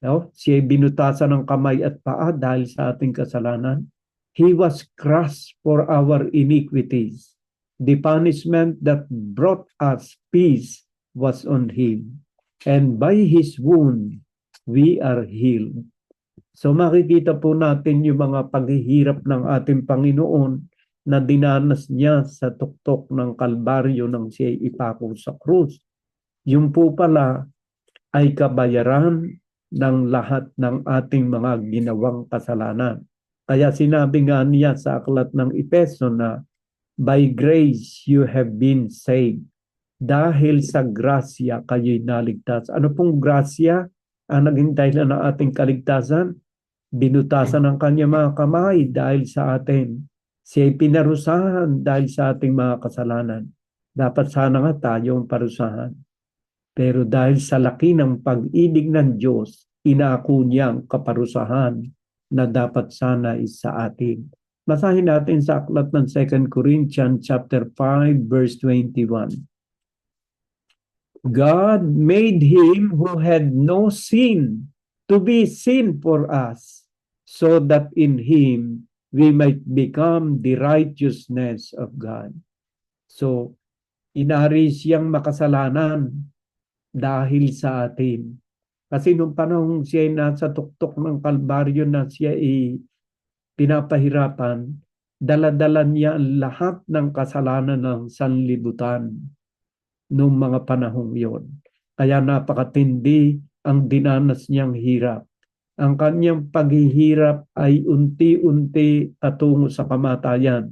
No? Siya binutasan ng kamay at paa dahil sa ating kasalanan. He was crushed for our iniquities. The punishment that brought us peace was on Him. And by His wound, we are healed. So makikita po natin yung mga paghihirap ng ating Panginoon na dinanas niya sa tuktok ng Kalbaryo nang siya ipako sa krus. Yung po pala ay kabayaran ng lahat ng ating mga ginawang kasalanan. Kaya sinabi nga niya sa aklat ng Efeso na by grace you have been saved. Dahil sa grasya kayo'y naligtas. Ano pong grasya ang naging dahilan ng ating kaligtasan? Binutasan ng kanyang mga kamay dahil sa atin. Siya'y pinarusahan dahil sa ating mga kasalanan. Dapat sana nga tayong parusahan. Pero dahil sa laki ng pag-ibig ng Diyos, inaako niyang kaparusahan na dapat sana sa atin. Basahin natin sa aklat ng 2 Corinthians chapter 5 verse 21. God made Him who had no sin to be sin for us, so that in Him we might become the righteousness of God. So, inari siyang makasalanan dahil sa atin. Kasi nung panahon siya nasa tuktok ng Kalbaryo na siya pinapahirapan, Dala-dala niya ang lahat ng kasalanan ng sanlibutan noong mga panahong yon. Kaya napakatindi ang dinanas niyang hirap. Ang kanyang paghihirap ay unti-unti patungo sa kamatayan.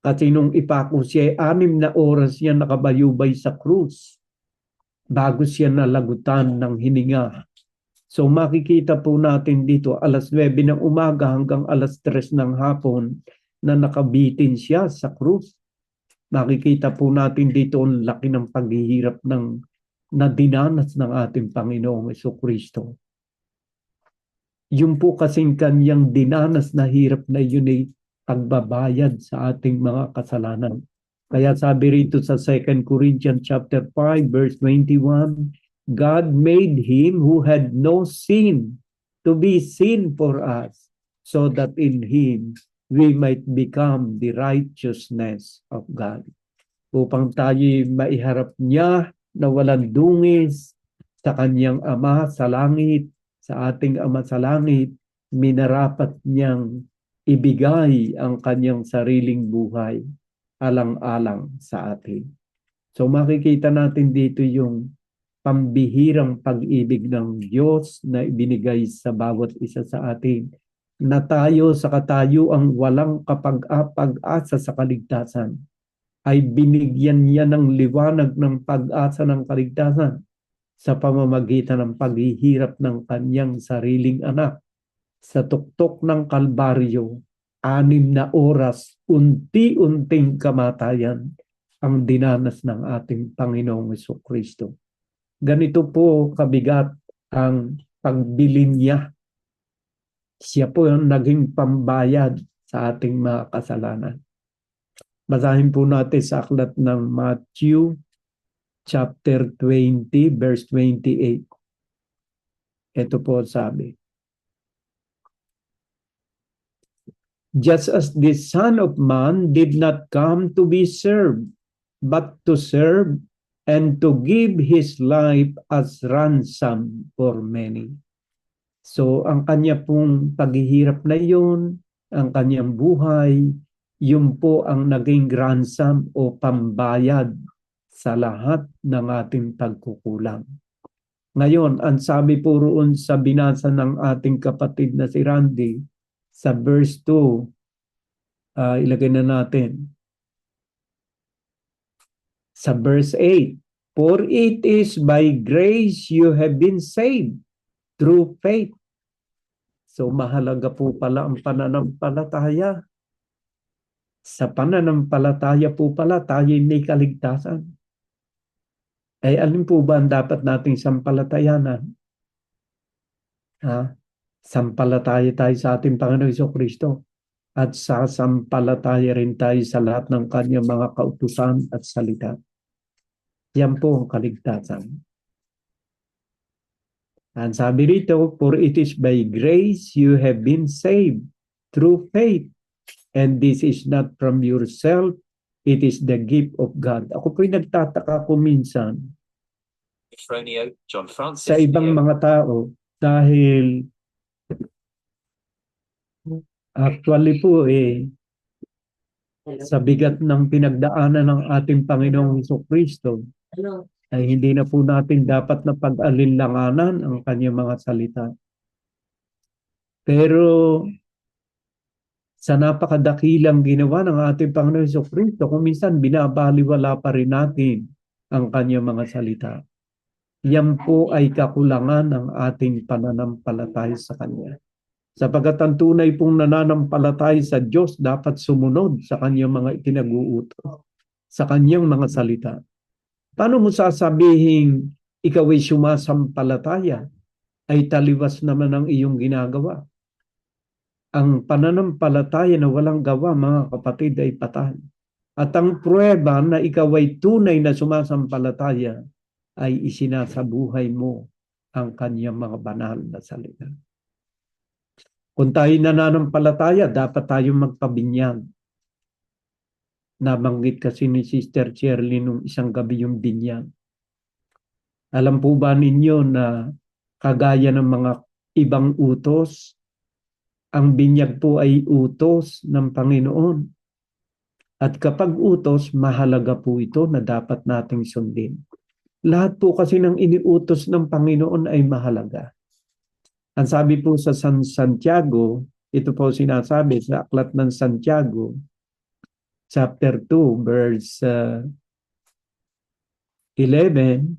Kasi nung ipako siya, 6 na oras siya nakabayubay sa krus bago siya nalagutan ng hininga. So makikita po natin dito 9:00 ng umaga hanggang 3:00 ng hapon na nakabitin siya sa krus. Makikita po natin dito ang laki ng paghihirap na dinanas ng ating Panginoong Jesucristo. Yung po kasing kanyang dinanas na hirap na yun ay pagbabayad sa ating mga kasalanan. Kaya sabi rito sa 2 Corinthians chapter 5 verse 21, God made him who had no sin to be sin for us, so that in him we might become the righteousness of God. Upang tayo maiharap niya na walang dungis sa kanyang Ama sa langit, sa ating Ama sa langit, minarapat niyang ibigay ang kanyang sariling buhay alang-alang sa atin. So makikita natin dito yung pambihirang pag-ibig ng Diyos na ibinigay sa bawat isa sa atin, na tayo sa katayuang walang kapag-asa sa kaligtasan ay binigyan niya ng liwanag ng pag-asa ng kaligtasan sa pamamagitan ng paghihirap ng kanyang sariling anak. Sa tuktok ng Kalbaryo, 6 na oras, unti-unting kamatayan ang dinanas ng ating Panginoong Jesucristo. Ganito po kabigat ang pagbilin niya. Siya po ang naging pambayad sa ating mga kasalanan. Basahin po natin sa aklat ng Matthew chapter 20 verse 28. Ito po sabi. Just as the Son of Man did not come to be served, but to serve and to give his life as ransom for many. So ang kanya pong paghihirap na yun, ang kanyang buhay, yun po ang naging ransom o pambayad sa lahat ng ating pagkukulang. Ngayon, ang sabi po roon sa binasa ng ating kapatid na si Randy, sa verse 2, ilagay na natin. Sa verse 8, for it is by grace you have been saved through faith. So mahalaga po pala ang pananampalataya. Sa pananampalataya po pala tayo'y may kaligtasan. Ay alin po ba ang dapat nating sampalatayanan? Sampalataya tayo sa ating Panginoong Jesucristo at sasampalataya rin tayo sa lahat ng kanyang mga kautusan at salita. Yan po ang kaligtasan. Ang sabi rito, for it is by grace you have been saved through faith, and this is not from yourself, it is the gift of God. Ako po'y nagtataka ko minsan John Francis, sa ibang mga tao dahil actually po sa bigat ng pinagdaanan ng ating Panginoong Jesucristo ay hindi na po natin dapat na pag-alinlanganan ang kanyang mga salita. Pero sa napakadakilang ginawa ng ating Panginoong Jesucristo, kung minsan binabaliwala pa rin natin ang kanyang mga salita. Yan po ay kakulangan ng ating pananampalataya sa Kanya. Sapagkat ang tunay pong nananampalataya sa Diyos dapat sumunod sa Kanyang mga itinag-uutos, sa Kanyang mga salita. Paano mo sasabihin ikaw ay sumasampalataya, ay taliwas naman ang iyong ginagawa? Ang pananampalataya na walang gawa, mga kapatid, ay patay. At ang pruweba na ikaw ay tunay na sumasampalataya ay isinasabuhay mo ang kanyang mga banal na salita. Kung tayo nananampalataya, dapat tayong magpabinyag. Nabanggit kasi ni Sister Shirley nung isang gabi yung binyag. Alam po ba ninyo na kagaya ng mga ibang utos, Ang binyag po ay utos ng Panginoon. At kapag utos, mahalaga po ito na dapat nating sundin. Lahat po kasi ng iniutos ng Panginoon ay mahalaga. Ang sabi po sa San Santiago, ito po sinasabi sa Aklat ng Santiago, chapter 2, verse 11,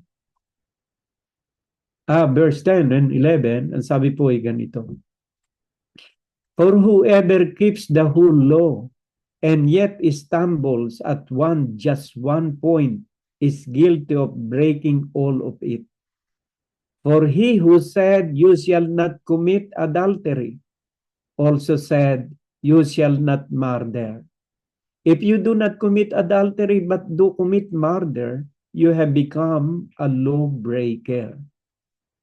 verse 10 and 11, ang sabi po ay ganito. For whoever keeps the whole law and yet stumbles at just one point is guilty of breaking all of it. For he who said, you shall not commit adultery, also said, you shall not murder. If you do not commit adultery but do commit murder, you have become a lawbreaker.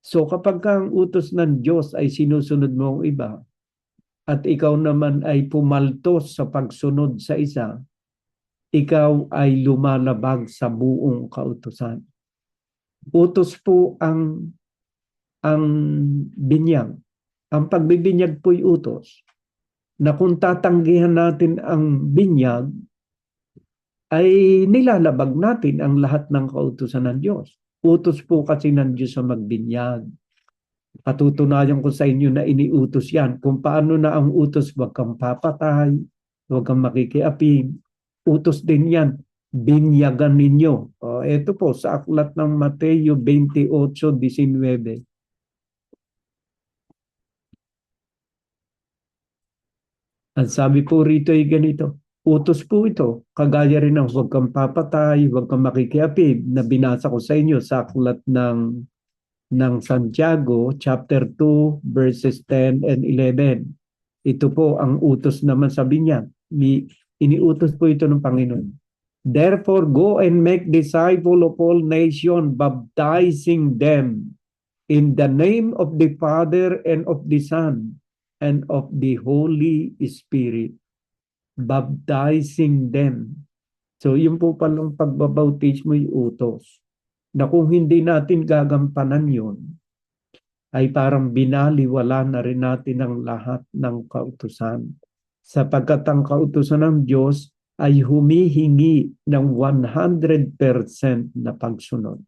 So kapag ang utos ng Diyos ay sinusunod mo ang iba, at ikaw naman ay pumaltos sa pagsunod sa isa, ikaw ay lumalabag sa buong kautusan. Utos po ang binyag. Ang pagbibinyag po'y utos. Na kung tatanggihan natin ang binyag, ay nilalabag natin ang lahat ng kautusan ng Diyos. Utos po kasi ng Diyos sa magbinyag. Patutunayan ko sa inyo na iniutos yan. Kung paano na ang utos, huwag kang papatay, huwag kang makikiapid. Utos din yan. Binyagan ninyo. Ito po sa aklat ng Mateo 28:19. Ang sabi po rito ay ganito. Utos po ito. Kagaya rin ng huwag kang papatay, huwag kang makikiapid na binasa ko sa inyo sa aklat ng Santiago, chapter 2, verses 10 and 11. Ito po ang utos naman sa binyag. Iniutos po ito ng Panginoon. Therefore, go and make disciples of all nations, baptizing them in the name of the Father and of the Son and of the Holy Spirit. Baptizing them. So, yun po palang pagbabautismo yung utos. Na kung hindi natin gagampanan yun, ay parang binaliwala na rin natin ang lahat ng kautusan. Sapagkat ang kautusan ng Diyos ay humihingi ng 100% na pagsunod.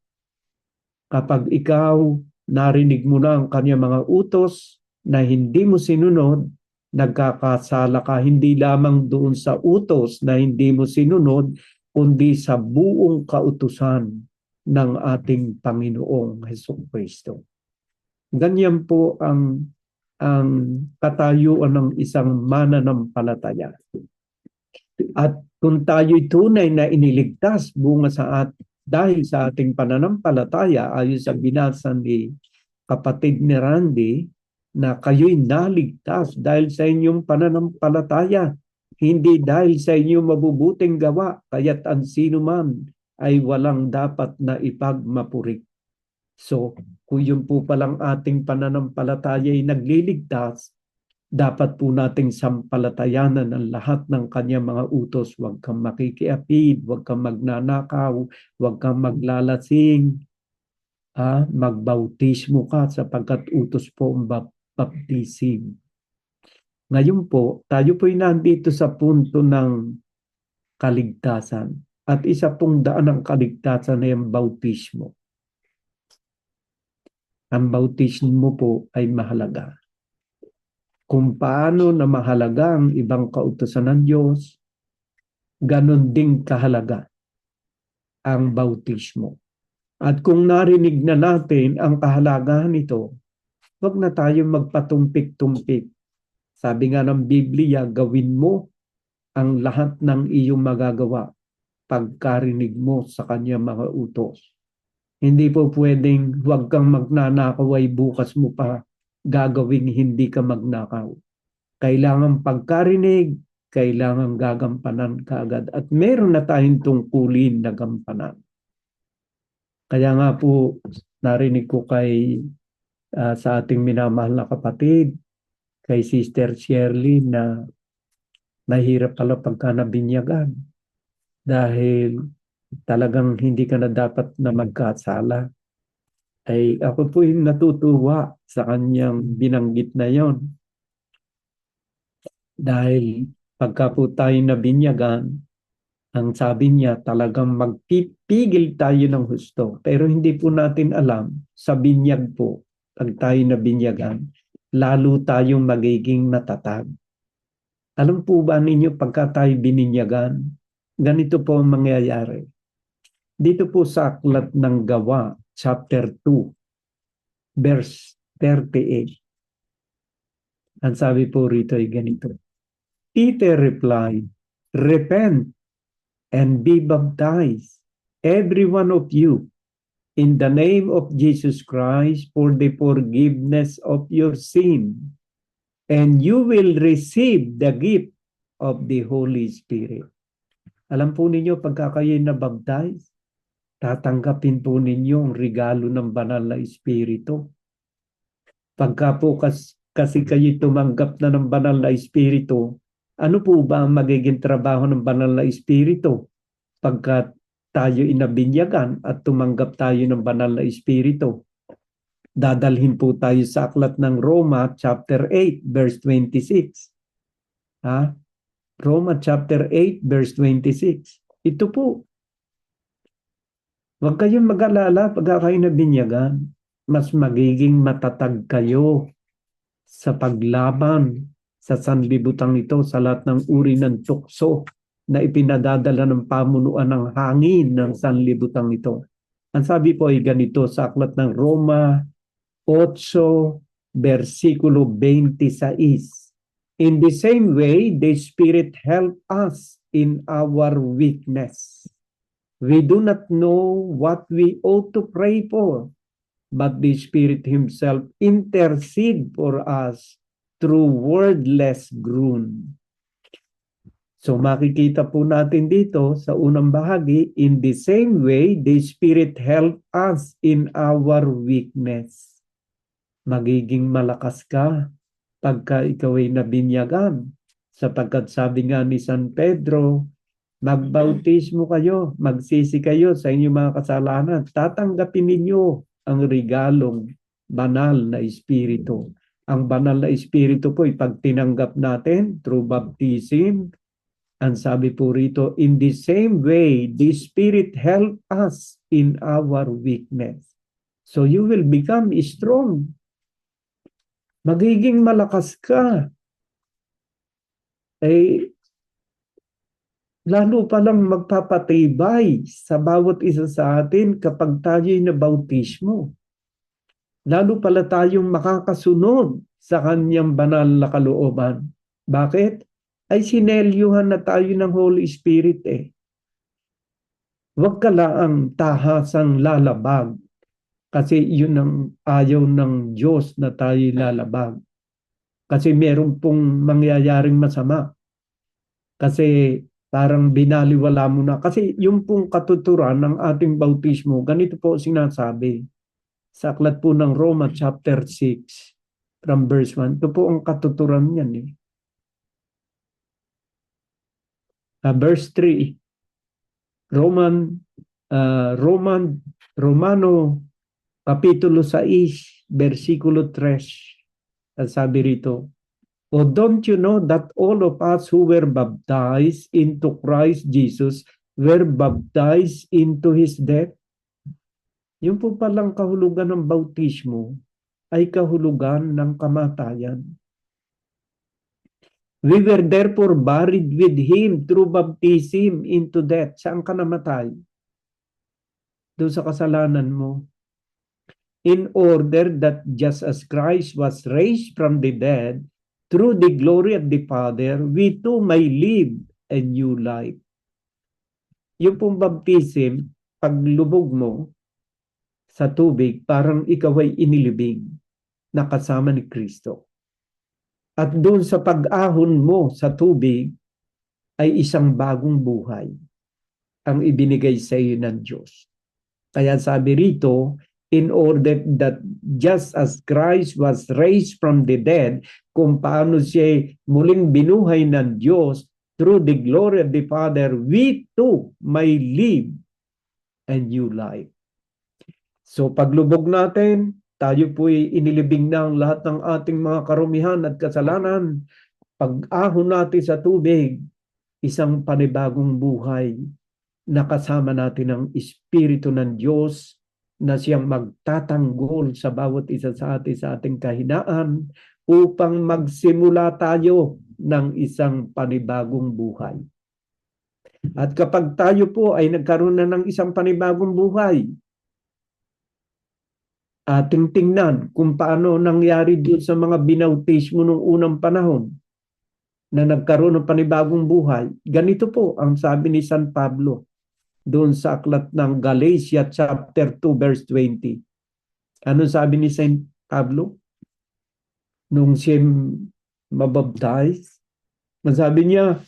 Kapag ikaw narinig mo na ang kanyang mga utos na hindi mo sinunod, nagkakasala ka hindi lamang doon sa utos na hindi mo sinunod, kundi sa buong kautusan ng ating Panginoong Hesukristo. Ganyan po ang katayuan ng isang mananampalataya. At kung tayo'y tunay na iniligtas dahil sa ating pananampalataya, ayon sa binasa ni kapatid ni Randy, na kayo'y naligtas dahil sa inyong pananampalataya, hindi dahil sa inyong mabubuting gawa, kaya't ang sino man ay walang dapat na ipagmapurik. So, kung yun po palang ating pananampalataya ay nagliligtas, dapat po nating sampalatayanan ang lahat ng kanyang mga utos. Huwag kang makikiapid, huwag kang magnanakaw, huwag kang maglalasing, magbautismo ka sapagkat utos po ang baptism. Ngayon po, tayo po'y nandito sa punto ng kaligtasan. At isa pong daan ng kaligtasan ay ang bautismo. Ang bautismo po ay mahalaga. Kung paano na mahalaga ang ibang kautusan ng Diyos, ganon din kahalaga ang bautismo. At kung narinig na natin ang kahalagahan nito, huwag na tayo magpatumpik-tumpik. Sabi nga ng Biblia, gawin mo ang lahat ng iyong magagawa pagkarinig mo sa kanya mga utos. Hindi po pwedeng huwag kang magnanakaw ay bukas mo pa gagawing hindi ka magnakaw. Kailangan pagkarinig, kailangan gagampanan kaagad. At meron na tayong tungkulin na gampanan. Kaya nga po narinig ko sa ating minamahal na kapatid, kay Sister Shirley na nahirap pala pagka nabinyagan. Dahil talagang hindi ka na dapat na magkasala. Ay ako po yung natutuwa sa kanyang binanggit na yon. Dahil pagka po tayo nabinyagan, ang sabi niya talagang magpipigil tayo ng husto. Pero hindi po natin alam, sa binyag po, pag tayo nabinyagan, lalo tayong magiging matatag. Alam po ba ninyo pagka tayo bininyagan, ganito po ang mangyayari. Dito po sa aklat ng Gawa, chapter 2, verse 38. Ang sabi po rito ay ganito. Peter replied, repent and be baptized, every one of you, in the name of Jesus Christ for the forgiveness of your sin, and you will receive the gift of the Holy Spirit. Alam po ninyo, pagka kayo'y nabaptize, tatanggapin po ninyo ang regalo ng banal na Espiritu. Pagka po kasi kayo'y tumanggap na ng banal na Espiritu, ano po ba ang magiging trabaho ng banal na Espiritu? Pagka tayo inabinyagan at tumanggap tayo ng banal na Espiritu, dadalhin po tayo sa aklat ng Roma chapter 8 verse 26. Roma chapter 8 verse 26. Ito po. Huwag kayong mag-alala pagka kayo nabinyagan. Mas magiging matatag kayo sa paglaban sa sanlibutan ito sa lahat ng uri ng tukso na ipinadadala ng pamunuan ng hangin ng sanlibutan ito. Ang sabi po ay ganito sa aklat ng Roma 8, versikulo 26. In the same way, the Spirit help us in our weakness. We do not know what we ought to pray for, but the Spirit Himself intercede for us through wordless groan. So makikita po natin dito sa unang bahagi, in the same way, the Spirit help us in our weakness. Magiging malakas ka pagka ikaw ay nabinyagan. Sapagkat sabi nga ni San Pedro, magbautismo kayo, magsisi kayo sa inyong mga kasalanan. Tatanggapin ninyo ang regalong banal na Espiritu. Ang banal na Espiritu po ay pag tinanggap natin through baptism. Ang sabi po rito, in the same way, the Spirit help us in our weakness. So you will become strong. Magiging malakas ka. Lalo palang magpapatibay sa bawat isa sa atin kapag tayo'y nabautismo. Lalo pala tayong makakasunod sa kanyang banal na kalooban. Bakit? Ay sinelyuhan na tayo ng Holy Spirit eh. Huwag ka laang tahasang lalabag kasi yun ang ayaw ng Diyos na tayo'y lalabag. Kasi meron pong mangyayaring masama. Kasi parang binaliwala mo na. Kasi yung pong katuturan ng ating bautismo, ganito po sinasabi. Sa aklat po ng Roma chapter 6 from verse 1. Ito po ang katuturan niyan eh. Verse 3. Romano kapitulo 6 versikulo 3. Sabi rito, oh, don't you know that all of us who were baptized into Christ Jesus were baptized into His death? Yung po palang kahulugan ng bautismo ay kahulugan ng kamatayan. We were therefore buried with Him through baptism into death. Saan ka namatay? Doon sa kasalanan mo. In order that just as Christ was raised from the dead, through the glory of the Father, we too may live a new life. Yung pong baptism, paglubog mo sa tubig, parang ikaw ay inilibing na kasama ni Kristo. At doon sa pag-ahon mo sa tubig, ay isang bagong buhay ang ibinigay sa iyo ng Diyos. Kaya sabi rito, in order that just as Christ was raised from the dead, kung paano siya muling binuhay ng Diyos through the glory of the Father, we too may live a new life. So paglubog natin, tayo po'y inilibing na ang lahat ng ating mga karumihan at kasalanan pag-ahon natin sa tubig, isang panibagong buhay na kasama natin ang Espiritu ng Diyos na siyang magtatanggol sa bawat isa sa atin sa ating kahinaan upang magsimula tayo ng isang panibagong buhay. At kapag tayo po ay nagkaroon na ng isang panibagong buhay, ating tingnan kung paano nangyari doon sa mga binautismo nung unang panahon na nagkaroon ng panibagong buhay. Ganito po ang sabi ni San Pablo doon sa aklat ng Galatia chapter 2 verse 20. Ano sabi ni Saint Pablo? Nung siya mabaptize, masabi niya,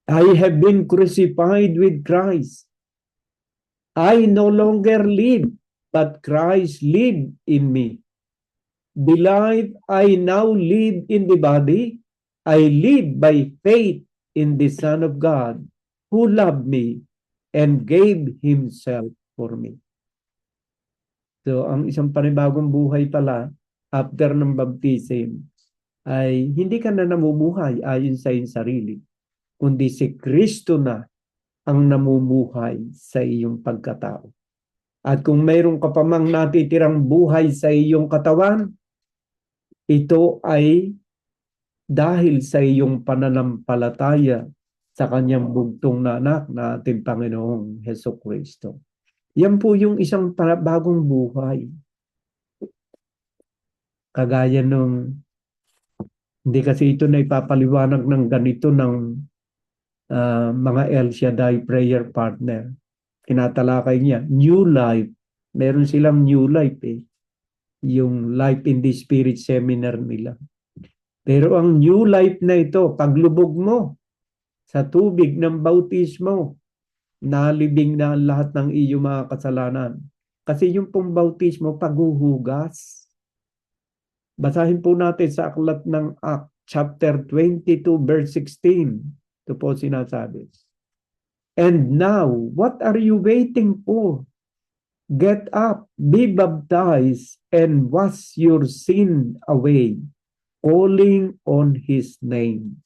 I have been crucified with Christ. I no longer live, but Christ live in me. The life I now live in the body, I live by faith in the Son of God, who loved me and gave Himself for me. So, ang isang panibagong buhay pala, after ng baptism, ay hindi ka na namumuhay ayon sa iyong sarili, kundi si Kristo na ang namumuhay sa iyong pagkatao. At kung mayroon ka pa mang natitirang buhay sa iyong katawan, ito ay dahil sa iyong pananampalataya sa kanyang bugtong na anak na ating Panginoong Hesukristo. Yan po yung isang bagong buhay. Kagaya nung, hindi kasi ito na ipapaliwanag ng ganito ng mga El Shaddai prayer partner. Tinatalakay niya, new life. Meron silang new life yung Life in the Spirit seminar nila. Pero ang new life na ito, paglubog mo sa tubig ng bautismo, nalibing na lahat ng iyong mga kasalanan. Kasi yung pong bautismo, paghuhugas. Basahin po natin sa aklat ng Acts, chapter 22, verse 16. Ito po sinasabi. And now, what are you waiting for? Get up, be baptized, and wash your sin away, calling on His name.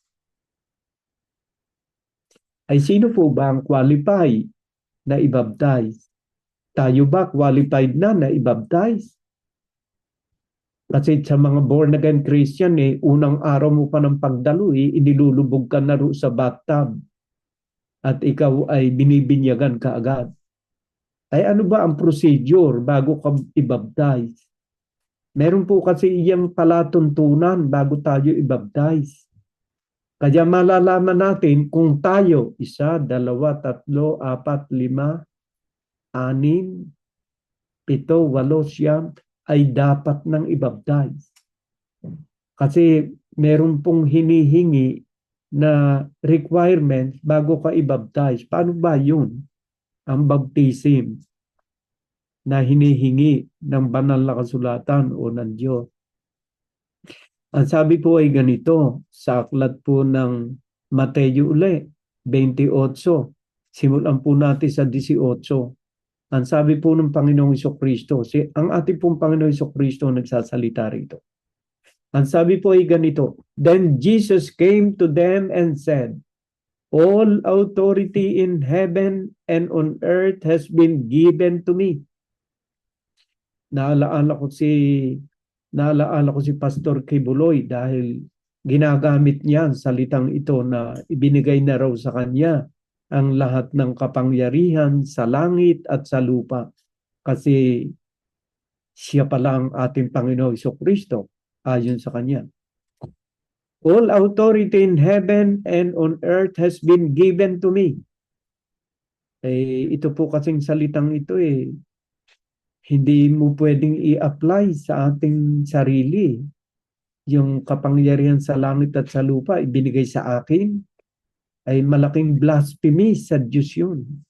Ay sino po ba ang qualified na i-baptize? Tayo ba qualified na i-baptize? Kasi sa mga born-again Christian, unang araw mo pa ng pagdalo, inilulubog ka na sa bathtub. At ikaw ay binibinyagan ka agad. Ay ano ba ang procedure bago ka i-baptize? Meron po kasi iyang palatuntunan bago tayo i-baptize. Kaya malalaman natin kung tayo, 1, 2, 3, 4, 5, 6, 7, 8, 9, ay dapat nang i-baptize. Kasi meron pong hinihingi na requirements bago ka i-baptize. Paano ba yun? Ang baptism na hinihingi ng banal na kasulatan o ng Diyos. Ang sabi po ay ganito sa aklat po ng Mateo uli, 28. Simulan po natin sa 18. Ang sabi po ng Panginoong Hesukristo, ang ating pong Panginoong Hesukristo nagsasalita rito. Ang sabi po ay ganito, Then Jesus came to them and said, All authority in heaven and on earth has been given to me. Naalaala ko si Pastor Kibuloy dahil ginagamit niya ang salitang ito na ibinigay na raw sa kanya ang lahat ng kapangyarihan sa langit at sa lupa. Kasi siya pala ang ating Panginoong Hesukristo ayon sa kanya. All authority in heaven and on earth has been given to me. Ito po kasing salitang ito hindi mo pwedeng i-apply sa ating sarili. Yung kapangyarihan sa langit at sa lupa ibinigay sa akin, ay malaking blasphemy sa Diyos yun.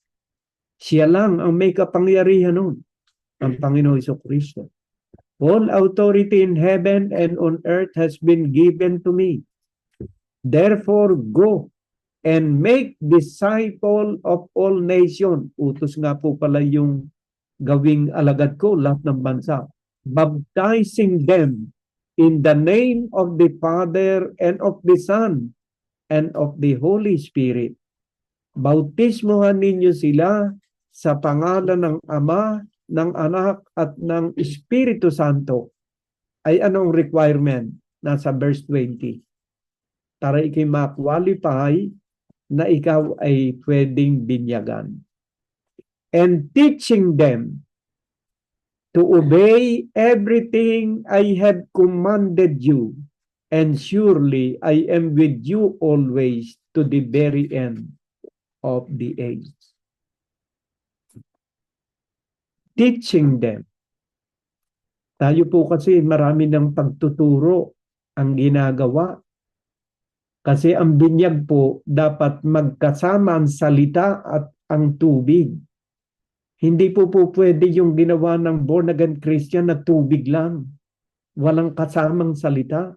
Siya lang ang may kapangyarihan nun, ang Panginoong Hesukristo. All authority in heaven and on earth has been given to me. Therefore, go and make disciple of all nations. Utos nga po pala yung gawing alagad ko, lahat ng bansa. Baptizing them in the name of the Father and of the Son and of the Holy Spirit. Bautismohan ninyo sila sa pangalan ng Ama, ng Anak, at ng Espiritu Santo. Ay anong requirement? Nasa verse 20. Para ikay ma-qualify na ikaw ay pwedeng binyagan. And teaching them to obey everything I have commanded you, and surely I am with you always to the very end of the age. Teaching them. Tayo po kasi marami ng pagtuturo ang ginagawa. Kasi ang binyag po dapat magkasama ang salita at ang tubig. Hindi po pwede yung ginawa ng born again Christian na tubig lang. Walang kasamang salita.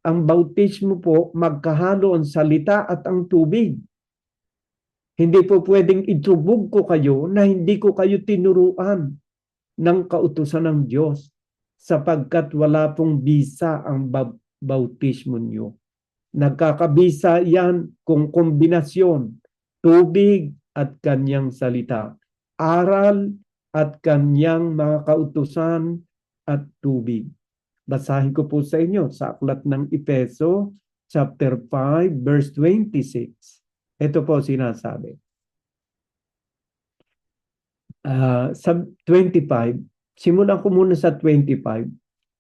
Ang bautismo po magkahalo ang salita at ang tubig. Hindi po pwedeng itubog ko kayo na hindi ko kayo tinuruan ng kautusan ng Diyos sapagkat wala pong bisa ang bautismo nyo. Nagkakabisa yan kung kombinasyon, tubig at kanyang salita, aral at kanyang mga kautusan at tubig. Basahin ko po sa inyo sa aklat ng Efeso, chapter 5, verse 26. Ito po sinasabi. Sa 25, simulan ko muna sa 25.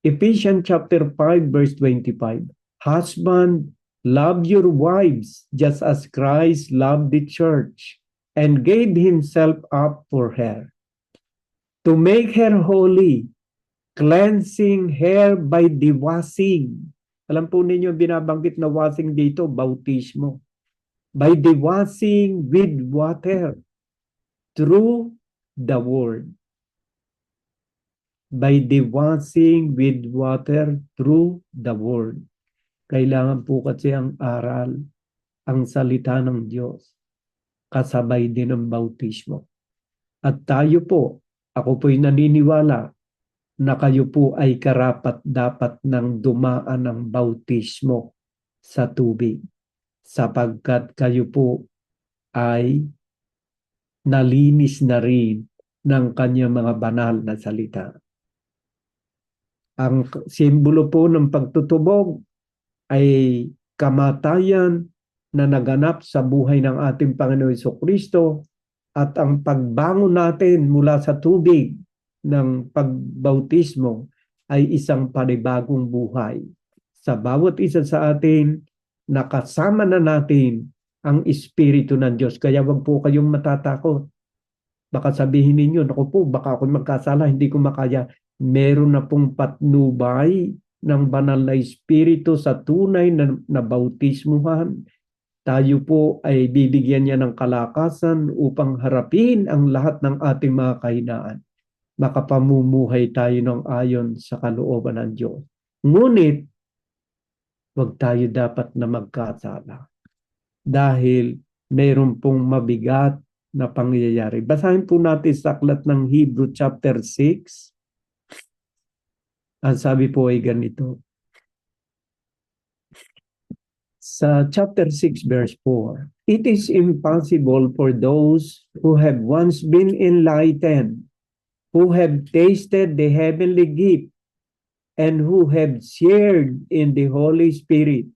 Ephesians chapter 5, verse 25. Husband, love your wives just as Christ loved the church and gave himself up for her, to make her holy, cleansing her by the washing. Alam po ninyo, binabanggit na washing dito, bautismo. By the washing with water through the word. By the washing with water through the word. Kailangan po kasi ang aral, ang salita ng Diyos, kasabay din ng bautismo. At tayo po, ako po'y naniniwala na kayo po ay karapat-dapat ng dumaan ng bautismo sa tubig, sapagkat kayo po ay nalinis na rin ng kanyang mga banal na salita. Ang simbolo po ng pagtutubog ay kamatayan na naganap sa buhay ng ating Panginoon Jesucristo at ang pagbangon natin mula sa tubig ng pagbautismo ay isang panibagong buhay. Sa bawat isa sa atin, nakasama na natin ang Espiritu ng Diyos. Kaya wag po kayong matatakot. Baka sabihin ninyo, naku po, baka ako magkasala, hindi ko makaya. Meron na pong patnubay ng banal na Espiritu sa tunay na bautismuhan. Tayo po ay bibigyan niya ng kalakasan upang harapin ang lahat ng ating mga kahinaan. Makapamumuhay tayo ng ayon sa kalooban ng Diyos. Ngunit, wag tayo dapat na magkasala. Dahil mayroon pong mabigat na pangyayari. Basahin po natin sa aklat ng Hebrew chapter 6. Ang sabi po ay ganito. Sa chapter 6 verse 4, it is impossible for those who have once been enlightened, who have tasted the heavenly gift, and who have shared in the Holy Spirit,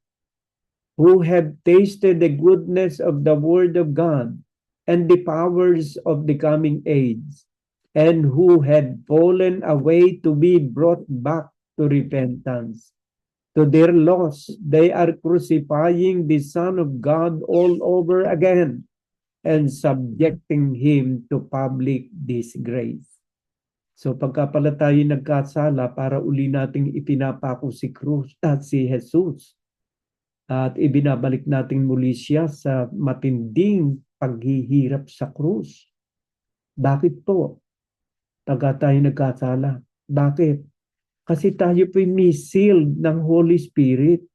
who have tasted the goodness of the Word of God and the powers of the coming age, and who had fallen away to be brought back to repentance. To their loss, they are crucifying the Son of God all over again and subjecting Him to public disgrace. So pagka pala tayo nagkasala, para uli nating ipinapako si Jesus at ibinabalik natin muli siya sa matinding paghihirap sa krus. Bakit po? Pagka tayo nagkasala. Bakit? Kasi tayo po'y sealed ng Holy Spirit.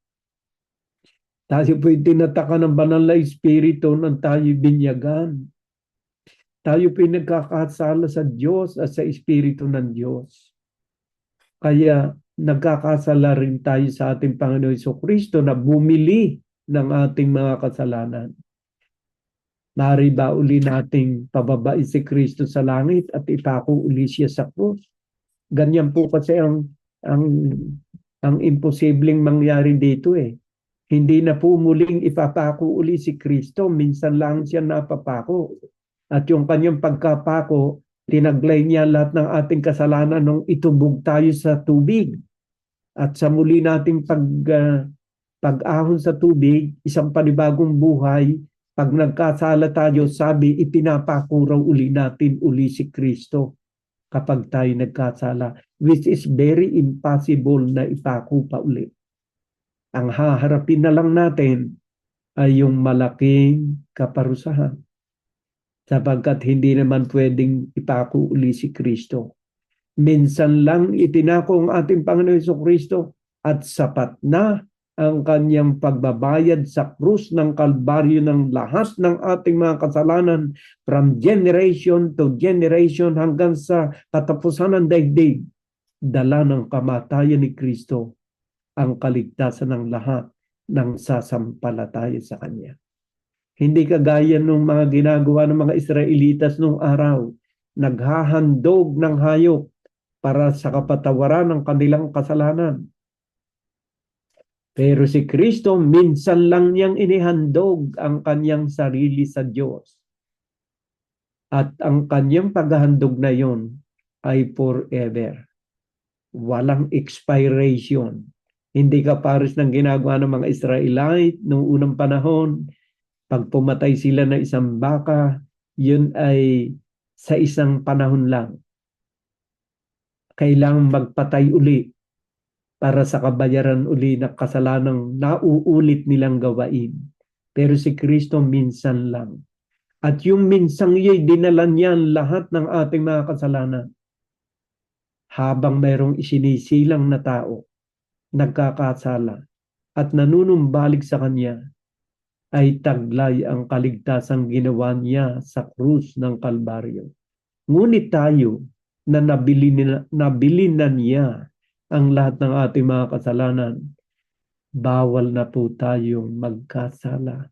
Tayo po'y tinataka ng banal na Espiritu nang tayo binyagan. Tayo po'y nagkakasala sa Diyos at sa Espiritu ng Diyos. Kaya nagkakasala rin tayo sa ating Panginoon Jesucristo na bumili ng ating mga kasalanan. Maaari ba uli nating pababain si Kristo sa langit at ipako uli siya sa krus? Ganyan po kasi ang imposibleng mangyari dito eh. Hindi na po muling ipapako uli si Kristo, minsan lang siya napapako. At yung kanyang pagkapako, tinaglay niya lahat ng ating kasalanan nung itubog tayo sa tubig. At sa muli nating pag-ahon sa tubig, isang panibagong buhay, pag nagkasala tayo, sabi, ipinapako raw uli natin uli si Kristo kapag tayo nagkasala, which is very impossible na ipako pa uli. Ang haharapin na lang natin ay yung malaking kaparusahan, sapagkat hindi naman pwedeng ipako uli si Kristo. Minsan lang itinako ang ating Panginoon Jesucristo at sapat na ang kanyang pagbabayad sa krus ng Kalbaryo ng lahat ng ating mga kasalanan from generation to generation hanggang sa katapusan ng daigdig. Dala ng kamatayan ni Kristo ang kaligtasan ng lahat ng sasampalataya sa Kanya. Hindi kagaya nung mga ginagawa ng mga Israelitas nung araw, naghahandog ng hayop para sa kapatawaran ng kanilang kasalanan. Pero si Kristo, minsan lang niyang inihandog ang kanyang sarili sa Diyos. At ang kanyang paghahandog na yon ay forever. Walang expiration. Hindi ka pares ng ginagawa ng mga Israelite noong unang panahon. Pag pumatay sila ng isang baka, yun ay sa isang panahon lang. Kailangang magpatay uli para sa kabayaran uli na kasalanang nauulit nilang gawain. Pero si Kristo minsan lang. At yung minsang iyo'y dinala niya lahat ng ating mga kasalanan. Habang mayroong isinisilang na tao, nagkakasala, at nanunumbalik sa Kanya, ay taglay ang kaligtasang ginawa niya sa krus ng Kalbaryo. Ngunit tayo na nabili na niya ang lahat ng ating mga kasalanan, bawal na po tayong magkasala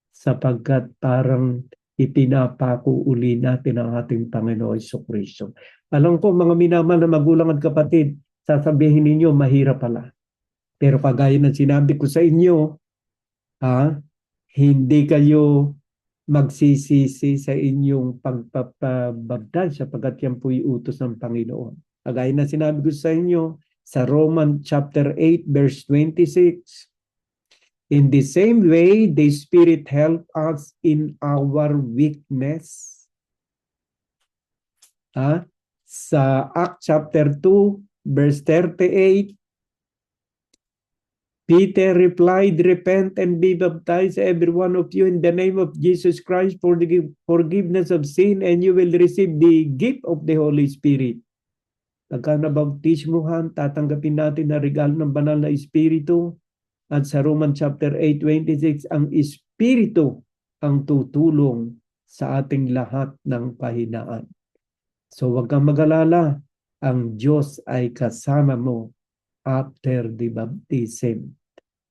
sapagkat parang ipinapako uli natin ang ating Panginoon Jesucristo. Alam ko mga minamahal na magulang at kapatid, sasabihin ninyo mahirap pala. Pero kagaya ng sinabi ko sa inyo, hindi kayo magsisisi sa inyong pagpapabaptize sapagkat yan po'y utos ng Panginoon. Kagaya na sinabi ko sa inyo sa Romans chapter 8 verse 26. In the same way, the Spirit help us in our weakness. Sa Acts chapter 2 verse 38, Peter replied, repent and be baptized every one of you in the name of Jesus Christ for the forgiveness of sin, and you will receive the gift of the Holy Spirit. Pagka nabautismuhan, tatanggapin natin na regalo ng banal na Espiritu. At sa Romans chapter 8:26, ang Espiritu ang tutulong sa ating lahat ng kahinaan. So wag kang mag-alala, ang Diyos ay kasama mo after the baptism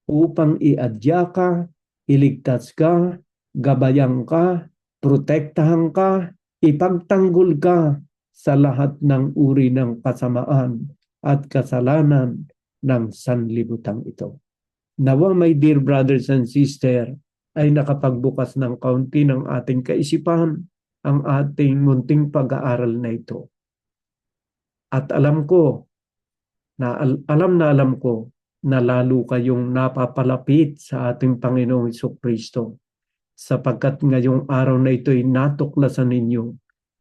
upang iadya ka, iligtas ka, gabayan ka, protektahan ka, ipagtanggol ka sa lahat ng uri ng kasamaan at kasalanan ng sanlibutan ito. Nawa, my dear brothers and sisters, ay nakapagbukas ng kaunti ng ating kaisipan ang ating munting pag-aaral na ito. At alam ko na lalo kayong napapalapit sa ating Panginoong Jesucristo sapagkat ngayong araw na ito'y natuklasan ninyo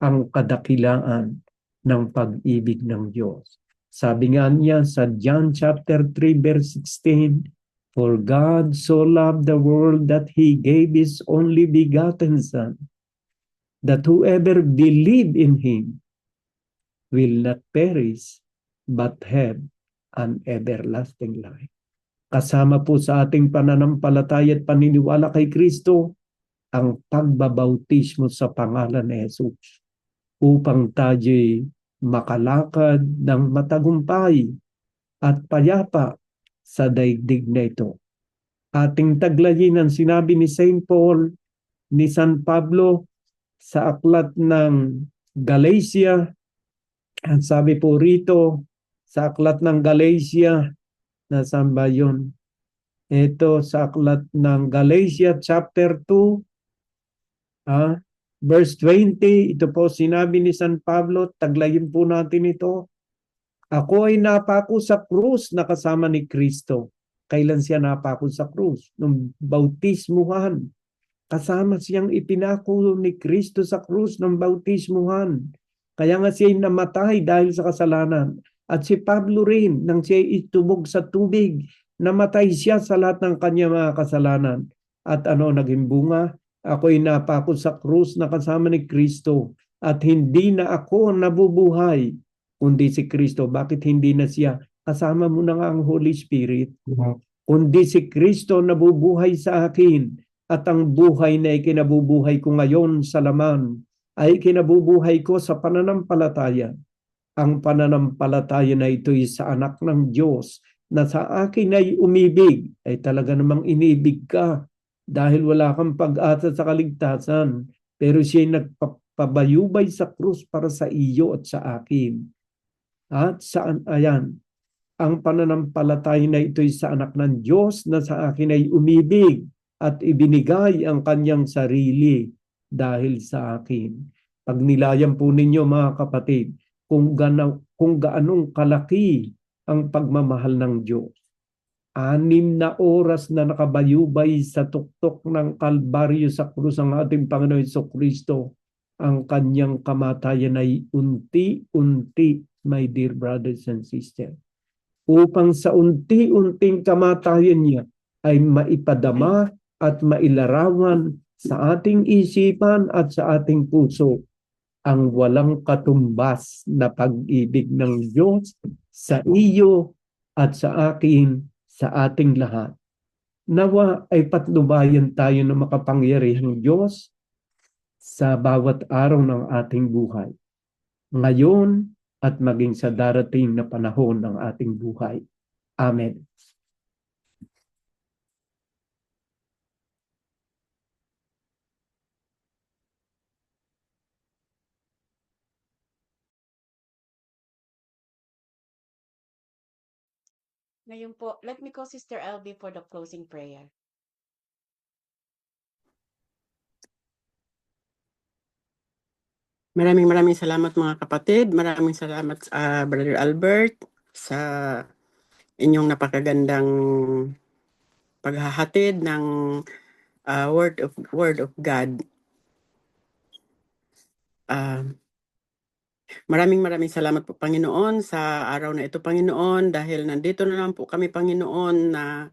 ang kadakilaan ng pag-ibig ng Diyos. Sabi nga niya sa John chapter 3 verse 16, for God so loved the world that He gave His only begotten Son, that whoever believe in Him will not perish, but have an everlasting life. Kasama po sa ating pananampalataya at paniniwala kay Kristo, ang pagbabautismo sa pangalan ni Jesus, upang tayo'y makalakad ng matagumpay at payapa sa daigdig na ito. Ating taglayin ang sinabi ni St. Paul, ni San Pablo sa aklat ng Galatia. Ang sabi po rito sa aklat ng Galatia, nasaan ba yun? Ito sa aklat ng Galatia chapter 2, verse 20, ito po sinabi ni San Pablo, taglayin po natin ito. Ako ay napako sa krus na kasama ni Kristo. Kailan siya napako sa krus? Nung bautismuhan. Kasama siyang ipinako ni Kristo sa krus ng bautismuhan. Kaya nga siya namatay dahil sa kasalanan. At si Pablo rin, nang siya itubog sa tubig, namatay siya sa lahat ng kanyang mga kasalanan. At ano naging bunga? Ako'y napako sa krus na kasama ni Kristo. At hindi na ako nabubuhay, kundi si Kristo. Bakit hindi na siya? Kasama mo na nga ang Holy Spirit. Kundi si Kristo nabubuhay sa akin. At ang buhay na ikinabubuhay ko ngayon sa laman ay ikinabubuhay ko sa pananampalataya. Ang pananampalataya na ito'y sa anak ng Diyos na sa akin ay umibig. Ay talaga namang inibig ka dahil wala kang pag-asa sa kaligtasan. Pero siya'y nagpabayubay sa krus para sa iyo at sa akin. At saan ayan? Ang pananampalataya na ito'y sa anak ng Diyos na sa akin ay umibig at ibinigay ang kanyang sarili dahil sa akin. Pag nilayan po ninyo mga kapatid, kung gaanong kalaki ang pagmamahal ng Diyos. 6 na oras na nakabayubay sa tuktok ng Kalbaryo sa krus ang ating Panginoon Jesucristo. Ang kanyang kamatayan ay unti-unti, my dear brothers and sisters. Upang sa unti-unting kamatayan niya ay maipadama at mailarawan sa ating isipan at sa ating puso ang walang katumbas na pag-ibig ng Diyos sa iyo at sa akin, sa ating lahat. Nawa ay patnubayan tayo ng makapangyarihang Diyos sa bawat araw ng ating buhay. Ngayon at maging sa darating na panahon ng ating buhay. Amen. Ngayon po, let me call Sister LB for the closing prayer. Maraming salamat mga kapatid. Maraming salamat Brother Albert sa inyong napakagandang paghahatid ng word of God. Maraming salamat po Panginoon sa araw na ito Panginoon dahil nandito na lang po kami Panginoon na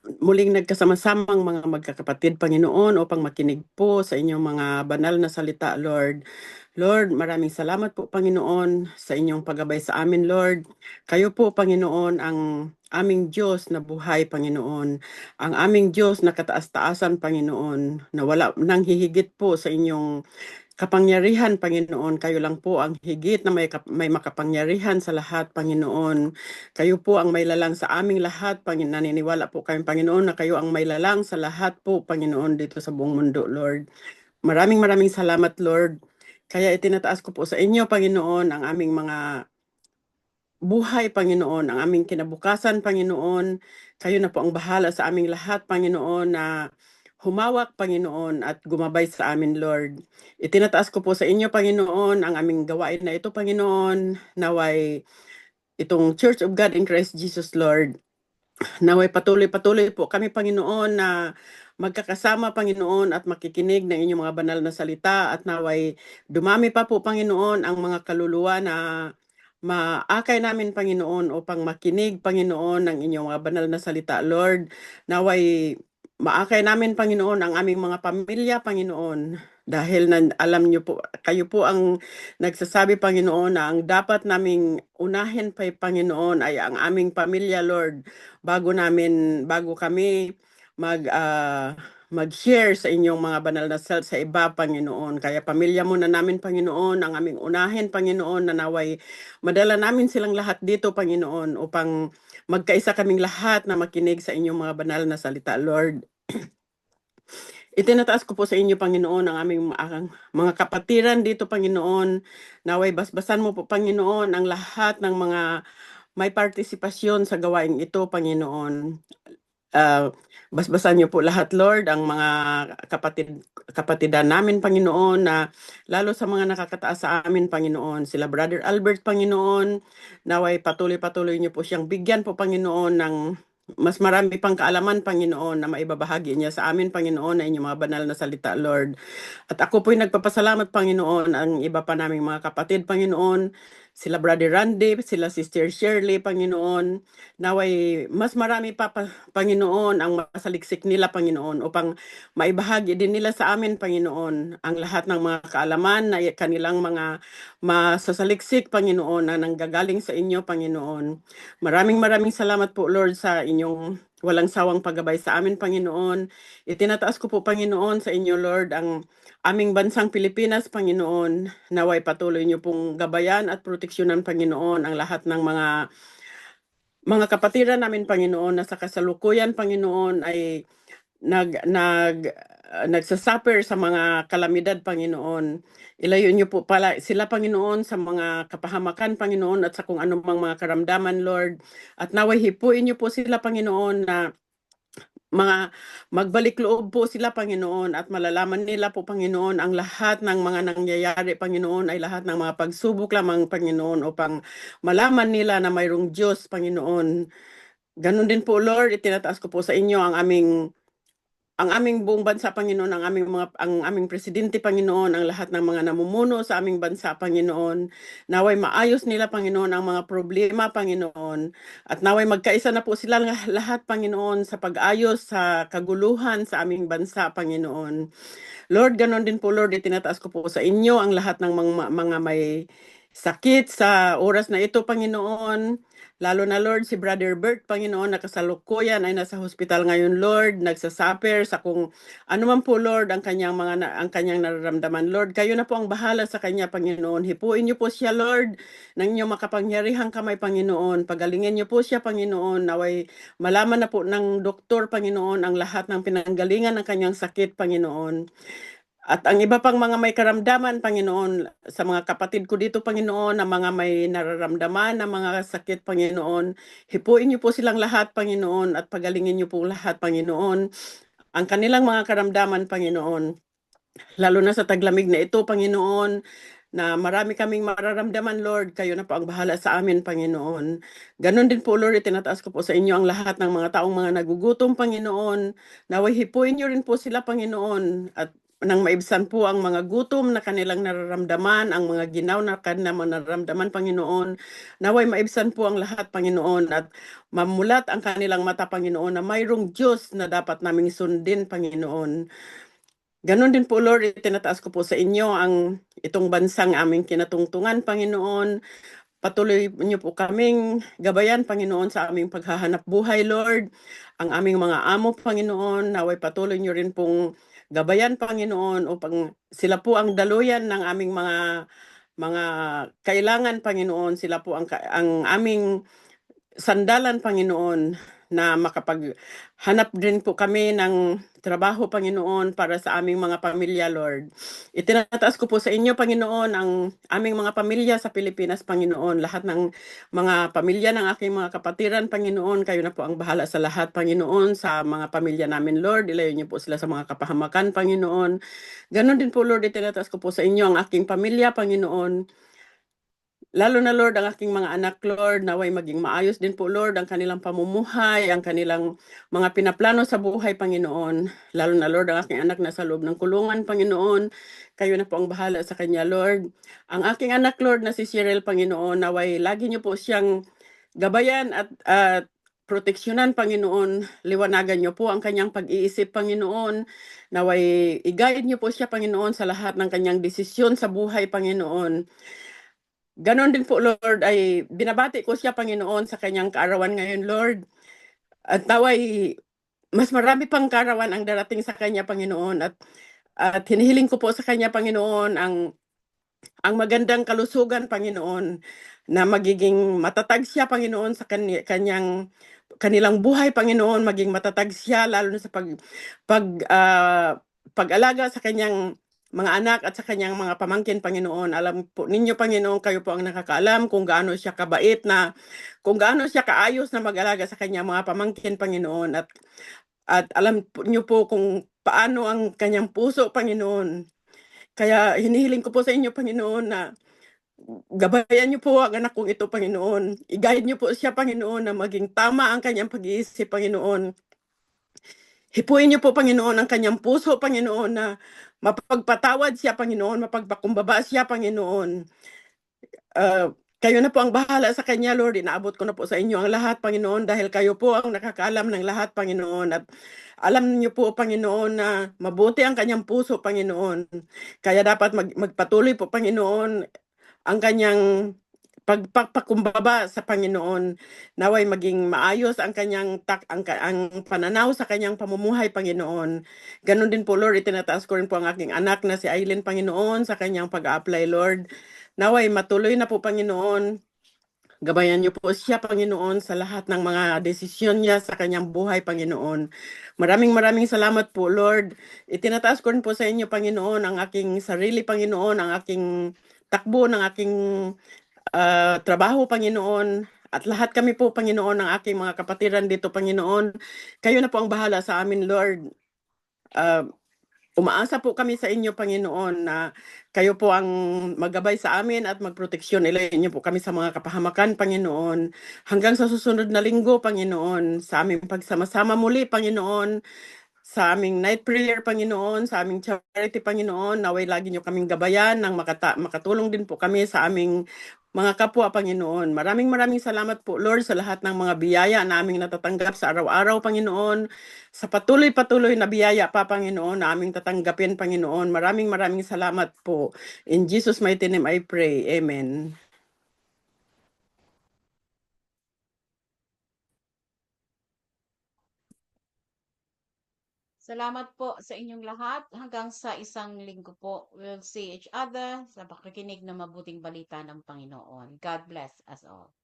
muling nagkasama-samang mga magkakapatid Panginoon upang makinig po sa inyong mga banal na salita Lord. Lord, maraming salamat po Panginoon sa inyong paggabay sa amin Lord. Kayo po Panginoon ang aming Diyos na buhay Panginoon. Ang aming Diyos na kataas-taasan Panginoon na wala nang hihigit po sa inyong kapangyarihan, Panginoon. Kayo lang po ang higit na may makapangyarihan sa lahat, Panginoon. Kayo po ang may lalang sa aming lahat, Panginoon. Naniniwala po kayong Panginoon na kayo ang may lalang sa lahat po, Panginoon, dito sa buong mundo, Lord. Maraming salamat, Lord. Kaya itinataas ko po sa inyo, Panginoon, ang aming mga buhay, Panginoon, ang aming kinabukasan, Panginoon. Kayo na po ang bahala sa aming lahat, Panginoon, na humawak, Panginoon, at gumabay sa amin, Lord. Itinataas ko po sa inyo, Panginoon, ang aming gawain na ito, Panginoon, naway itong Church of God in Christ Jesus, Lord. Naway patuloy po kami, Panginoon, na magkakasama, Panginoon, at makikinig ng inyong mga banal na salita at naway dumami pa po, Panginoon, ang mga kaluluwa na maakay namin, Panginoon, upang makinig, Panginoon, ng inyong mga banal na salita, Lord. Naway maakay namin, Panginoon, ang aming mga pamilya, Panginoon. Dahil alam niyo po, kayo po ang nagsasabi, Panginoon, na ang dapat naming unahin pa, Panginoon, ay ang aming pamilya, Lord. Bago kami mag-share sa inyong mga banal na salita sa iba, Panginoon. Kaya pamilya muna namin, Panginoon, ang aming unahin, Panginoon, na naway madala namin silang lahat dito, Panginoon, upang magkaisa kaming lahat na makinig sa inyong mga banal na salita, Lord. Itinataas ko po sa inyo, Panginoon, ang aming mga kapatiran dito, Panginoon. Naway basbasan mo po, Panginoon, ang lahat ng mga may partisipasyon sa gawaing ito, Panginoon. Basbasan niyo po lahat, Lord, ang mga kapatidan namin, Panginoon, na lalo sa mga nakakataas sa amin, Panginoon. Sila Brother Albert, Panginoon, naway patuloy-patuloy niyo po siyang bigyan po, Panginoon, ng mas marami pang kaalaman, Panginoon, na maibabahagi niya sa amin, Panginoon, na inyong mga banal na salita, Lord. At ako po'y nagpapasalamat, Panginoon, ang iba pa naming mga kapatid, Panginoon, sila Brother Randy, sila Sister Shirley, Panginoon, naway mas marami pa, Panginoon, ang masaliksik nila, Panginoon, upang maibahagi din nila sa amin, Panginoon, ang lahat ng mga kaalaman na kanilang mga masasaliksik, Panginoon, na nanggagaling sa inyo, Panginoon. Maraming salamat po, Lord, sa inyong walang sawang paggabay sa amin, Panginoon. Itinataas ko po, Panginoon, sa inyo, Lord, ang aming bansang Pilipinas, Panginoon. Naway patuloy niyo pong gabayan at proteksyonan, Panginoon, ang lahat ng mga kapatiran namin, Panginoon, na sa kasalukuyan, Panginoon, ay nagsasuffer sa mga kalamidad, Panginoon. Ilayo niyo po pala sila, Panginoon, sa mga kapahamakan, Panginoon, at sa kung anumang mga karamdaman, Lord. At naway hipuin niyo po sila, Panginoon, na mga magbalik loob po sila, Panginoon, at malalaman nila po, Panginoon, ang lahat ng mga nangyayari, Panginoon, ay lahat ng mga pagsubok lamang, Panginoon, upang malaman nila na mayroong Diyos, Panginoon. Ganon din po, Lord, itinataas ko po sa inyo ang aming buong bansa, Panginoon, ang aming presidente, Panginoon, ang lahat ng mga namumuno sa aming bansa, Panginoon. Naway maayos nila, Panginoon, ang mga problema, Panginoon. At naway magkaisa na po sila lahat, Panginoon, sa pag-ayos sa kaguluhan sa aming bansa, Panginoon. Lord, ganon din po, Lord, itinataas ko po sa inyo ang lahat ng mga may sakit sa oras na ito, Panginoon. Lalo na, Lord, si Brother Bert, Panginoon, na kasalukuyan ay nasa hospital ngayon, Lord, nagsasuffer sa kung ano man po, Lord, ang kanyang nararamdaman, Lord. Kayo na po ang bahala sa kanya, Panginoon. Hipuin niyo po siya, Lord, ng inyong makapangyarihang kamay, Panginoon. Pagalingin niyo po siya, Panginoon. Naway malaman na po ng doktor, Panginoon, ang lahat ng pinanggalingan ng kanyang sakit, Panginoon. At ang iba pang mga may karamdaman, Panginoon, sa mga kapatid ko dito, Panginoon, na mga may nararamdaman na mga sakit, Panginoon, hipuin niyo po silang lahat, Panginoon, at pagalingin niyo po lahat, Panginoon, ang kanilang mga karamdaman, Panginoon. Lalo na sa taglamig na ito, Panginoon, na marami kaming mararamdaman, Lord. Kayo na po ang bahala sa amin, Panginoon. Ganon din po, Lord, itinataas ko po sa inyo ang lahat ng mga taong mga nagugutom, Panginoon. Naway hipuin niyo rin po sila, Panginoon, at nang maibsan po ang mga gutom na kanilang nararamdaman, ang mga ginaw na kanilang nararamdaman, Panginoon. Naway maibsan po ang lahat, Panginoon, at mamulat ang kanilang mata, Panginoon, na mayroong Diyos na dapat naming sundin, Panginoon. Ganon din po, Lord, itinataas ko po sa inyo ang itong bansang aming kinatungtungan, Panginoon. Patuloy niyo po kaming gabayan, Panginoon, sa aming paghahanap buhay, Lord. Ang aming mga amo, Panginoon, naway patuloy niyo rin pong gabayan, Panginoon, upang sila po ang daluyan ng aming mga kailangan, Panginoon. Sila po ang aming sandalan, Panginoon, na makapaghanap din po kami ng trabaho, Panginoon, para sa aming mga pamilya, Lord. Itinataas ko po sa inyo, Panginoon, ang aming mga pamilya sa Pilipinas, Panginoon. Lahat ng mga pamilya ng aking mga kapatiran, Panginoon, kayo na po ang bahala sa lahat, Panginoon, sa mga pamilya namin, Lord. Ilayo niyo po sila sa mga kapahamakan, Panginoon. Ganon din po, Lord, itinataas ko po sa inyo ang aking pamilya, Panginoon. Lalo na, Lord, ang aking mga anak, Lord, naway maging maayos din po, Lord, ang kanilang pamumuhay, ang kanilang mga pinaplano sa buhay, Panginoon. Lalo na, Lord, ang aking anak na sa loob ng kulungan, Panginoon. Kayo na po ang bahala sa kanya, Lord. Ang aking anak, Lord, na si Cheryl, Panginoon, naway lagi niyo po siyang gabayan at proteksyonan, Panginoon. Liwanagan niyo po ang kanyang pag-iisip, Panginoon. Naway i-guide niyo po siya, Panginoon, sa lahat ng kanyang desisyon sa buhay, Panginoon. Ganon din po, Lord, ay binabati ko siya, Panginoon, sa kanyang kaarawan ngayon, Lord. At naway mas marami pang karawan ang darating sa kanya, Panginoon, at hinihiling ko po sa kanya, Panginoon, ang magandang kalusugan, Panginoon, na magiging matatag siya, Panginoon, sa kanilang buhay, Panginoon, maging matatag siya lalo na sa pag-alaga sa kanyang mga anak at sa kanyang mga pamangkin, Panginoon. Alam po ninyo, Panginoon, kayo po ang nakakaalam kung gaano siya kabait kung gaano siya kaayos na mag-alaga sa kanyang mga pamangkin, Panginoon. At alam niyo po kung paano ang kanyang puso, Panginoon. Kaya hinihiling ko po sa inyo, Panginoon, na gabayan niyo po ang anak kong ito, Panginoon. I-guide niyo po siya, Panginoon, na maging tama ang kanyang pag-iisip, Panginoon. Hipuin niyo po, Panginoon, ang kanyang puso, Panginoon, na mapagpatawad siya, Panginoon, mapagpakumbaba siya, Panginoon. Kayo na po ang bahala sa kanya, Lord. Inaabot ko na po sa inyo ang lahat, Panginoon, dahil kayo po ang nakakaalam ng lahat, Panginoon. At alam niyo po, Panginoon, na mabuti ang kanyang puso, Panginoon. Kaya dapat magpatuloy po, Panginoon, ang kanyang pagpapakumbaba sa Panginoon. Naway maging maayos ang kanyang ang pananaw sa kanyang pamumuhay, Panginoon. Ganon din po, Lord, itinataas ko rin po ang aking anak na si Aileen, Panginoon, sa kanyang pag-apply, Lord. Naway matuloy na po, Panginoon. Gabayan niyo po siya, Panginoon, sa lahat ng mga desisyon niya sa kanyang buhay, Panginoon. Maraming salamat po, Lord. Itinataas ko rin po sa inyo, Panginoon, ang aking sarili, Panginoon, ang aking takbo ng aking trabaho, Panginoon. At lahat kami po, Panginoon, ng aking mga kapatiran dito, Panginoon. Kayo na po ang bahala sa amin, Lord. Umaasa po kami sa inyo, Panginoon, na kayo po ang maggabay sa amin at magproteksyon. Ilayin niyo po kami sa mga kapahamakan, Panginoon. Hanggang sa susunod na linggo, Panginoon, sa aming pagsama-sama muli, Panginoon, sa aming night prayer, Panginoon, sa aming charity, Panginoon, naway lagi niyo kaming gabayan ng makatulong din po kami sa aming mga kapwa, Panginoon. Maraming salamat po, Lord, sa lahat ng mga biyaya na aming natatanggap sa araw-araw, Panginoon. Sa patuloy na biyaya pa, Panginoon, na aming tatanggapin, Panginoon. Maraming salamat po. In Jesus' mighty name I pray. Amen. Salamat po sa inyong lahat. Hanggang sa isang linggo po. We'll see each other sa pakikinig ng mabuting balita ng Panginoon. God bless us all.